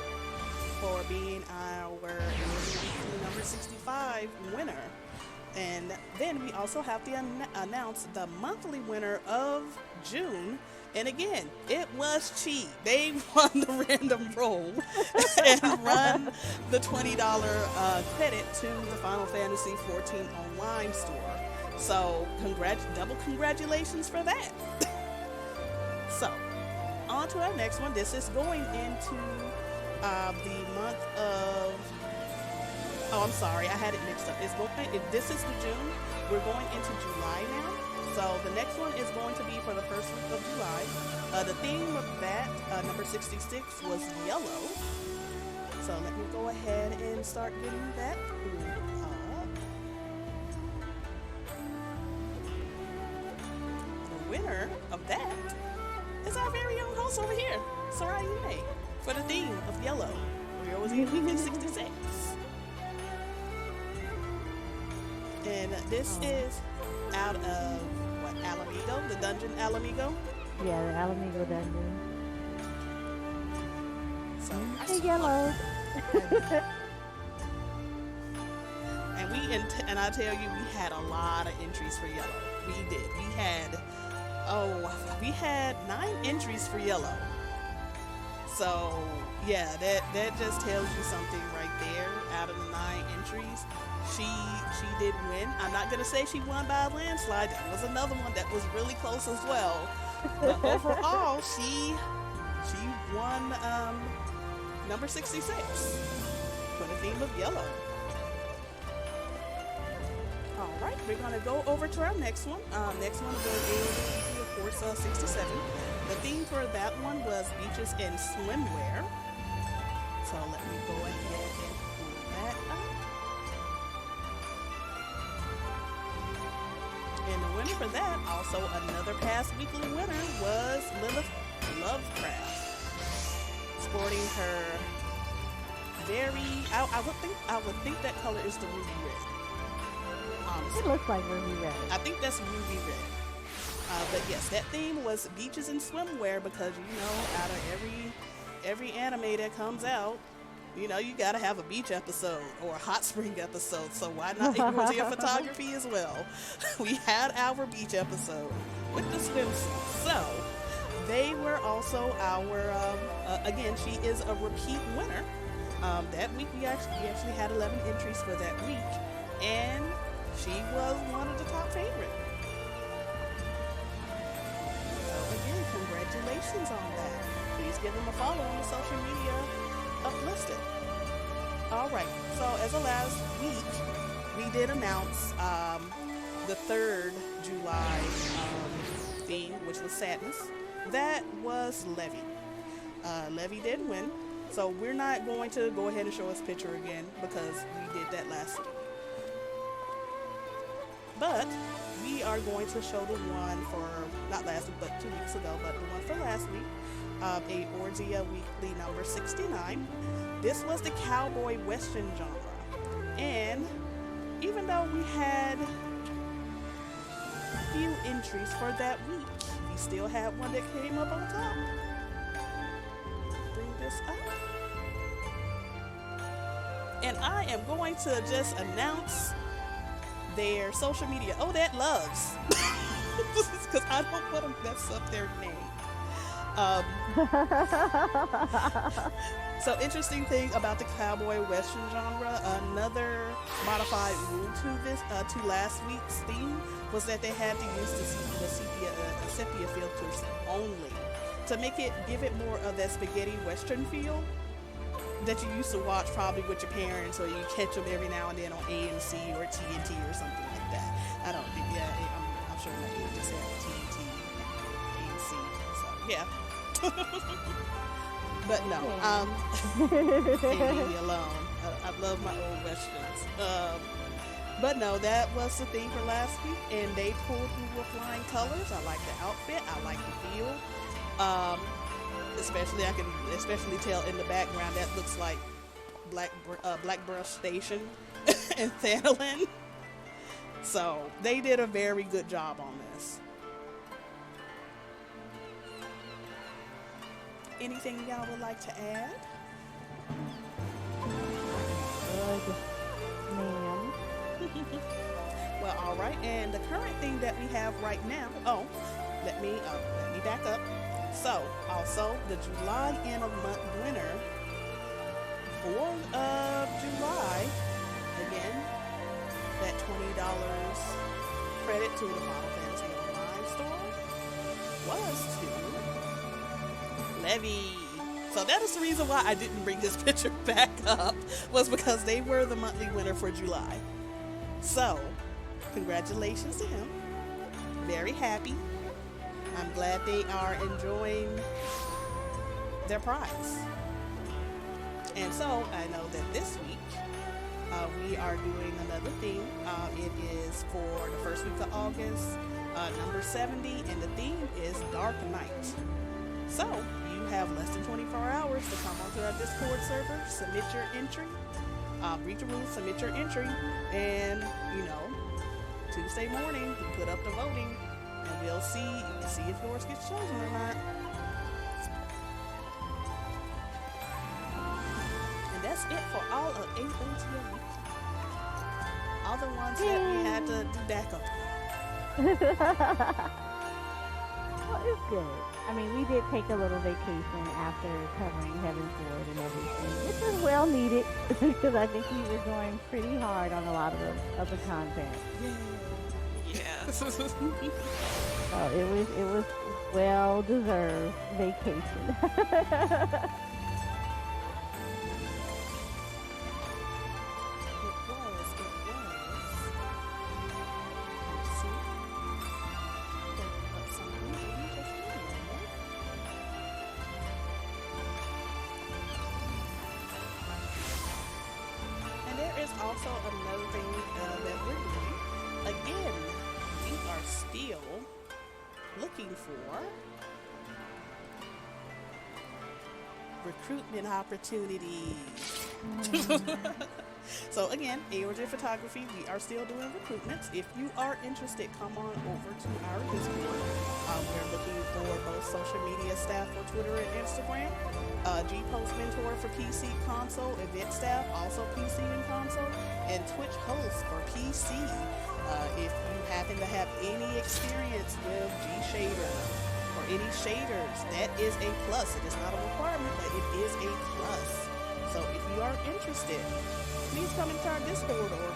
for being our Weekly number 65 winner. And then we also have to announce the monthly winner of June. And again, it was cheap. They won the random roll and run the $20 credit to the Final Fantasy XIV online store. So, double congratulations for that. So, on to our next one. This is going into the month of Oh, I'm sorry, I had it mixed up. This is the June. We're going into July now. So the next one is going to be for the first week of July. The theme of that, number 66, was yellow. So let me go ahead and start getting that pulled up. The winner of that is our very own host over here, Soraya, for the theme of yellow. We're always in week 66. And this is out of, what, Alamigo? The dungeon Alamigo? Yeah, the Alamigo dungeon. So, Hey, yellow. and I tell you, we had a lot of entries for yellow. We did. We had 9 entries for yellow. So yeah, that just tells you something right there. Out of the 9 entries, she did win. I'm not gonna say she won by a landslide. That was another one that was really close as well. But overall, she won number 66 for the theme of yellow. All right, we're gonna go over to our next one. Next one was of course 67. The theme for that one was beaches and swimwear. So let me go ahead and pull that up. And the winner for that, also another past weekly winner, was Lilith Lovecraft, sporting her very. I would think that color is the ruby red. Honestly, It looks like ruby red. I think that's ruby red. But yes, that theme was beaches and swimwear because, out of every anime that comes out, you gotta have a beach episode or a hot spring episode. So why not Eorzea Photography as well? We had our beach episode with the swimsuit. So they were also our, again, she is a repeat winner. That week we actually had 11 entries for that week, and she was one of the top favorites. Again, congratulations on that. Please give them a follow on the social media uplisted. All right, so as of last week, we did announce the 3rd July theme, which was sadness. That was Levy. Levy did win, so we're not going to go ahead and show his picture again because we did that last week. But we are going to show the one for, not last week, but 2 weeks ago, but the one for last week, Eorzea Weekly number 69. This was the cowboy western genre. And even though we had a few entries for that week, we still had one that came up on top. Bring this up. And I am going to just announce their social media. Odette Loves. Because I don't want to mess up their name. So interesting thing about the cowboy western genre, another modified rule to this, to last week's theme, was that they had to use the sepia filters only to give it more of that spaghetti western feel that you used to watch probably with your parents, or you catch them every now and then on AMC or TNT or something like that. I don't think, I'm sure my age just had TNT, AMC, so yeah. But no, leave me alone. I love my old westerns. But no, that was the theme for last week, and they pulled through with flying colors. I like the outfit. I like the feel. I can especially tell in the background that looks like Blackbrush Station and Thanalan. So they did a very good job on this. Anything y'all would like to add? Good, ma'am. Well, all right. And the current thing that we have right now. Oh, let me back up. So, also the July end of month winner for July, again, that $20 credit to the Final Fantasy Online store was to Levy. So that is the reason why I didn't bring this picture back up, was because they were the monthly winner for July. So, congratulations to him. Very happy. I'm glad they are enjoying their prize. And so, I know that this week, we are doing another theme. It is for the first week of August, number 70, and the theme is Dark Night. So, you have less than 24 hours to come onto our Discord server, submit your entry, read the rules, submit your entry, and, Tuesday morning, we put up the voting, and we'll see if yours gets chosen or not. And that's it for all of Eorzea Weekly. All the ones that we had to do backup. Well, it's good. I mean, we did take a little vacation after covering Heaven's Ward and everything, which was well needed because I think we were going pretty hard on a lot of the content. Yeah. So it was well deserved vacation. Also, another thing that we're doing, again, we are still looking for recruitment opportunities. So again, Eorzea Photography, we are still doing recruitments. If you are interested, come on over to our Discord. We're looking for both social media staff for Twitter and Instagram, GPOSE mentor for PC console, event staff, also PC and console, and Twitch host for PC. If you happen to have any experience with G-Shader or any shaders, that is a plus. It is not a requirement, but it is a plus. So if you are interested, please come into our Discord or,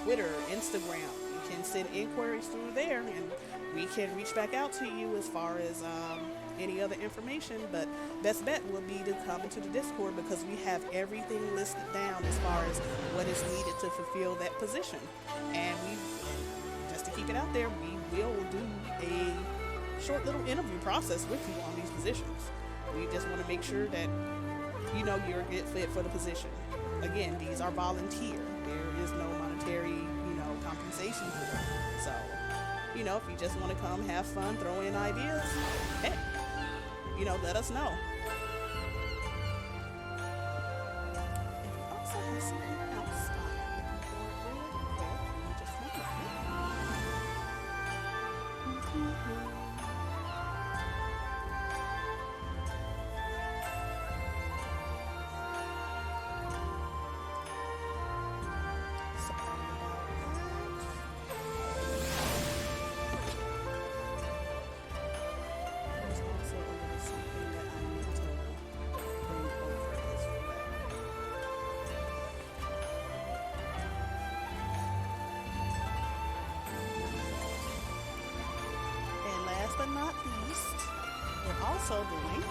Twitter, Instagram. You can send inquiries through there, and we can reach back out to you as far as any other information. But best bet would be to come into the Discord because we have everything listed down as far as what is needed to fulfill that position. And just to keep it out there, we will do a short little interview process with you on these positions. We just want to make sure that you're a good fit for the position. Again, these are volunteer. There is no monetary, compensation for them. So, if you just want to come, have fun, throw in ideas, hey, let us know. Also, I see something else. But not least, we're also doing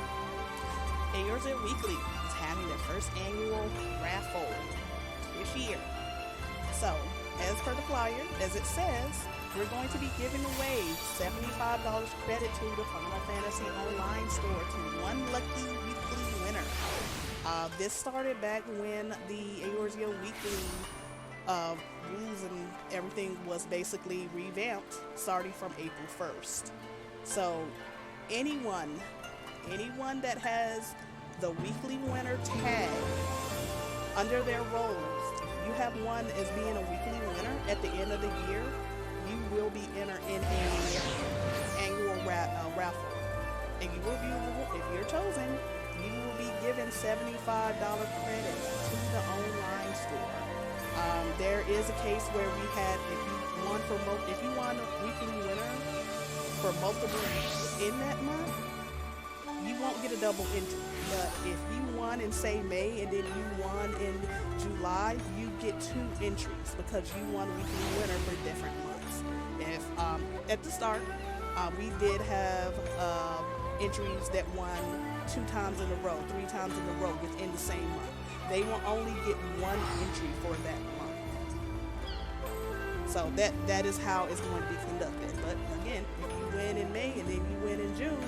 Eorzea Weekly. It's having their first annual raffle this year. So, as per the flyer, as it says, we're going to be giving away $75 credit to the Final Fantasy Online store to one lucky weekly winner. This started back when the Eorzea Weekly rules and everything was basically revamped starting from April 1st. So anyone that has the weekly winner tag under their roles, you have one as being a weekly winner at the end of the year, you will be entered in an annual raffle. And you will be, if you're chosen, you will be given $75 credit to the online store. There is a case where we had, if you won a weekly winner for multiple weeks in that month, you won't get a double entry. But if you won in, say, May and then you won in July, you get 2 entries because you won a weekly winner for different months. If at the start, we did have entries that won 2 times in a row, 3 times in a row within the same month. They will only get 1 entry for that month. So that is how it's going to be conducted. But again, if you win in May and then you win in June,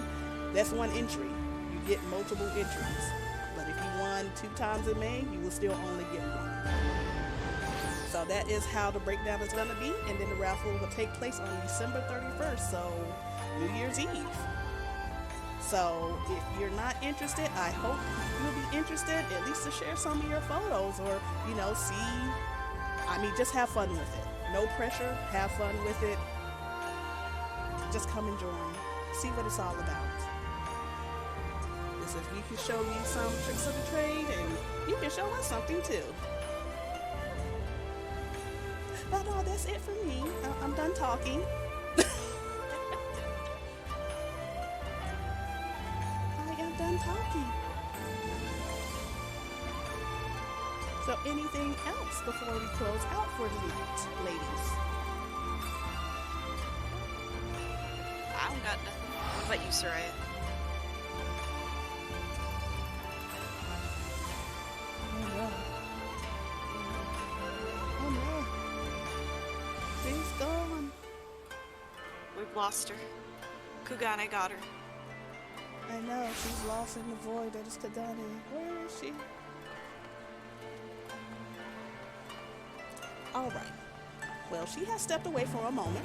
that's 1 entry. You get multiple entries. But if you won 2 times in May, you will still only get 1. So that is how the breakdown is going to be. And then the raffle will take place on December 31st, so New Year's Eve. So if you're not interested, I hope you'll be interested at least to share some of your photos or, just have fun with it. No pressure, have fun with it. Just come and join. See what it's all about. Because if we can show you some tricks of the trade, and you can show us something too. But no, that's it for me. I'm done talking. I am done talking. So anything else before we close out for tonight, ladies? I don't got nothing. What about you, Soraya? Oh no. She's gone. We've lost her. Kugane got her. I know, she's lost in the void that is Kugane. Where is she? Alright. Well, she has stepped away for a moment.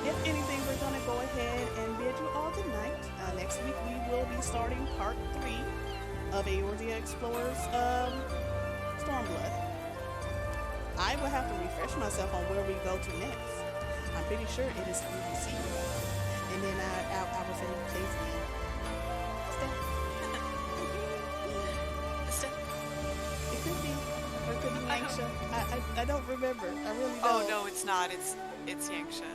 If anything, we're going to go ahead and bid you all good night. Next week, we will be starting part 3 of Eorzea Explorers Stormblood. I will have to refresh myself on where we go to next. I'm pretty sure it is UBC. And then I was in Case It could be. Or it could be Yangsha. I don't remember. I really don't. Oh no, it's not. It's Yangsha.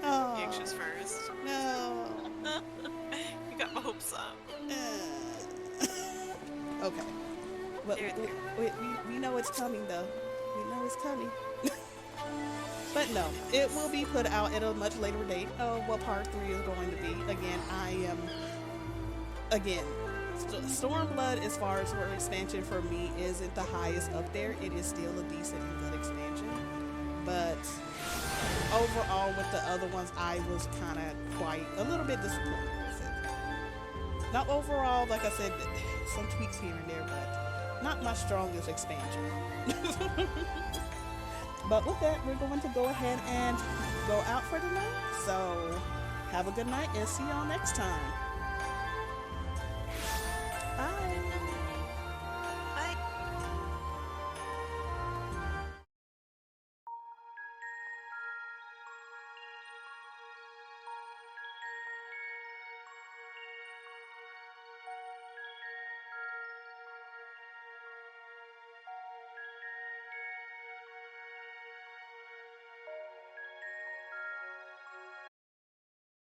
Oh. Yangsha's first. No. You got my hopes up. Okay. Well, we know it's coming though. We know it's coming. But no, it will be put out at a much later date. What part 3 is going to be. Again, Stormblood, as far as her expansion for me, isn't the highest up there. It is still a decent and good expansion. But overall, with the other ones, I was kind of quite a little bit disappointed with it. Not overall, like I said, some tweaks here and there, but not my strongest expansion. But with that, we're going to go ahead and go out for tonight. So have a good night and see y'all next time. Bye.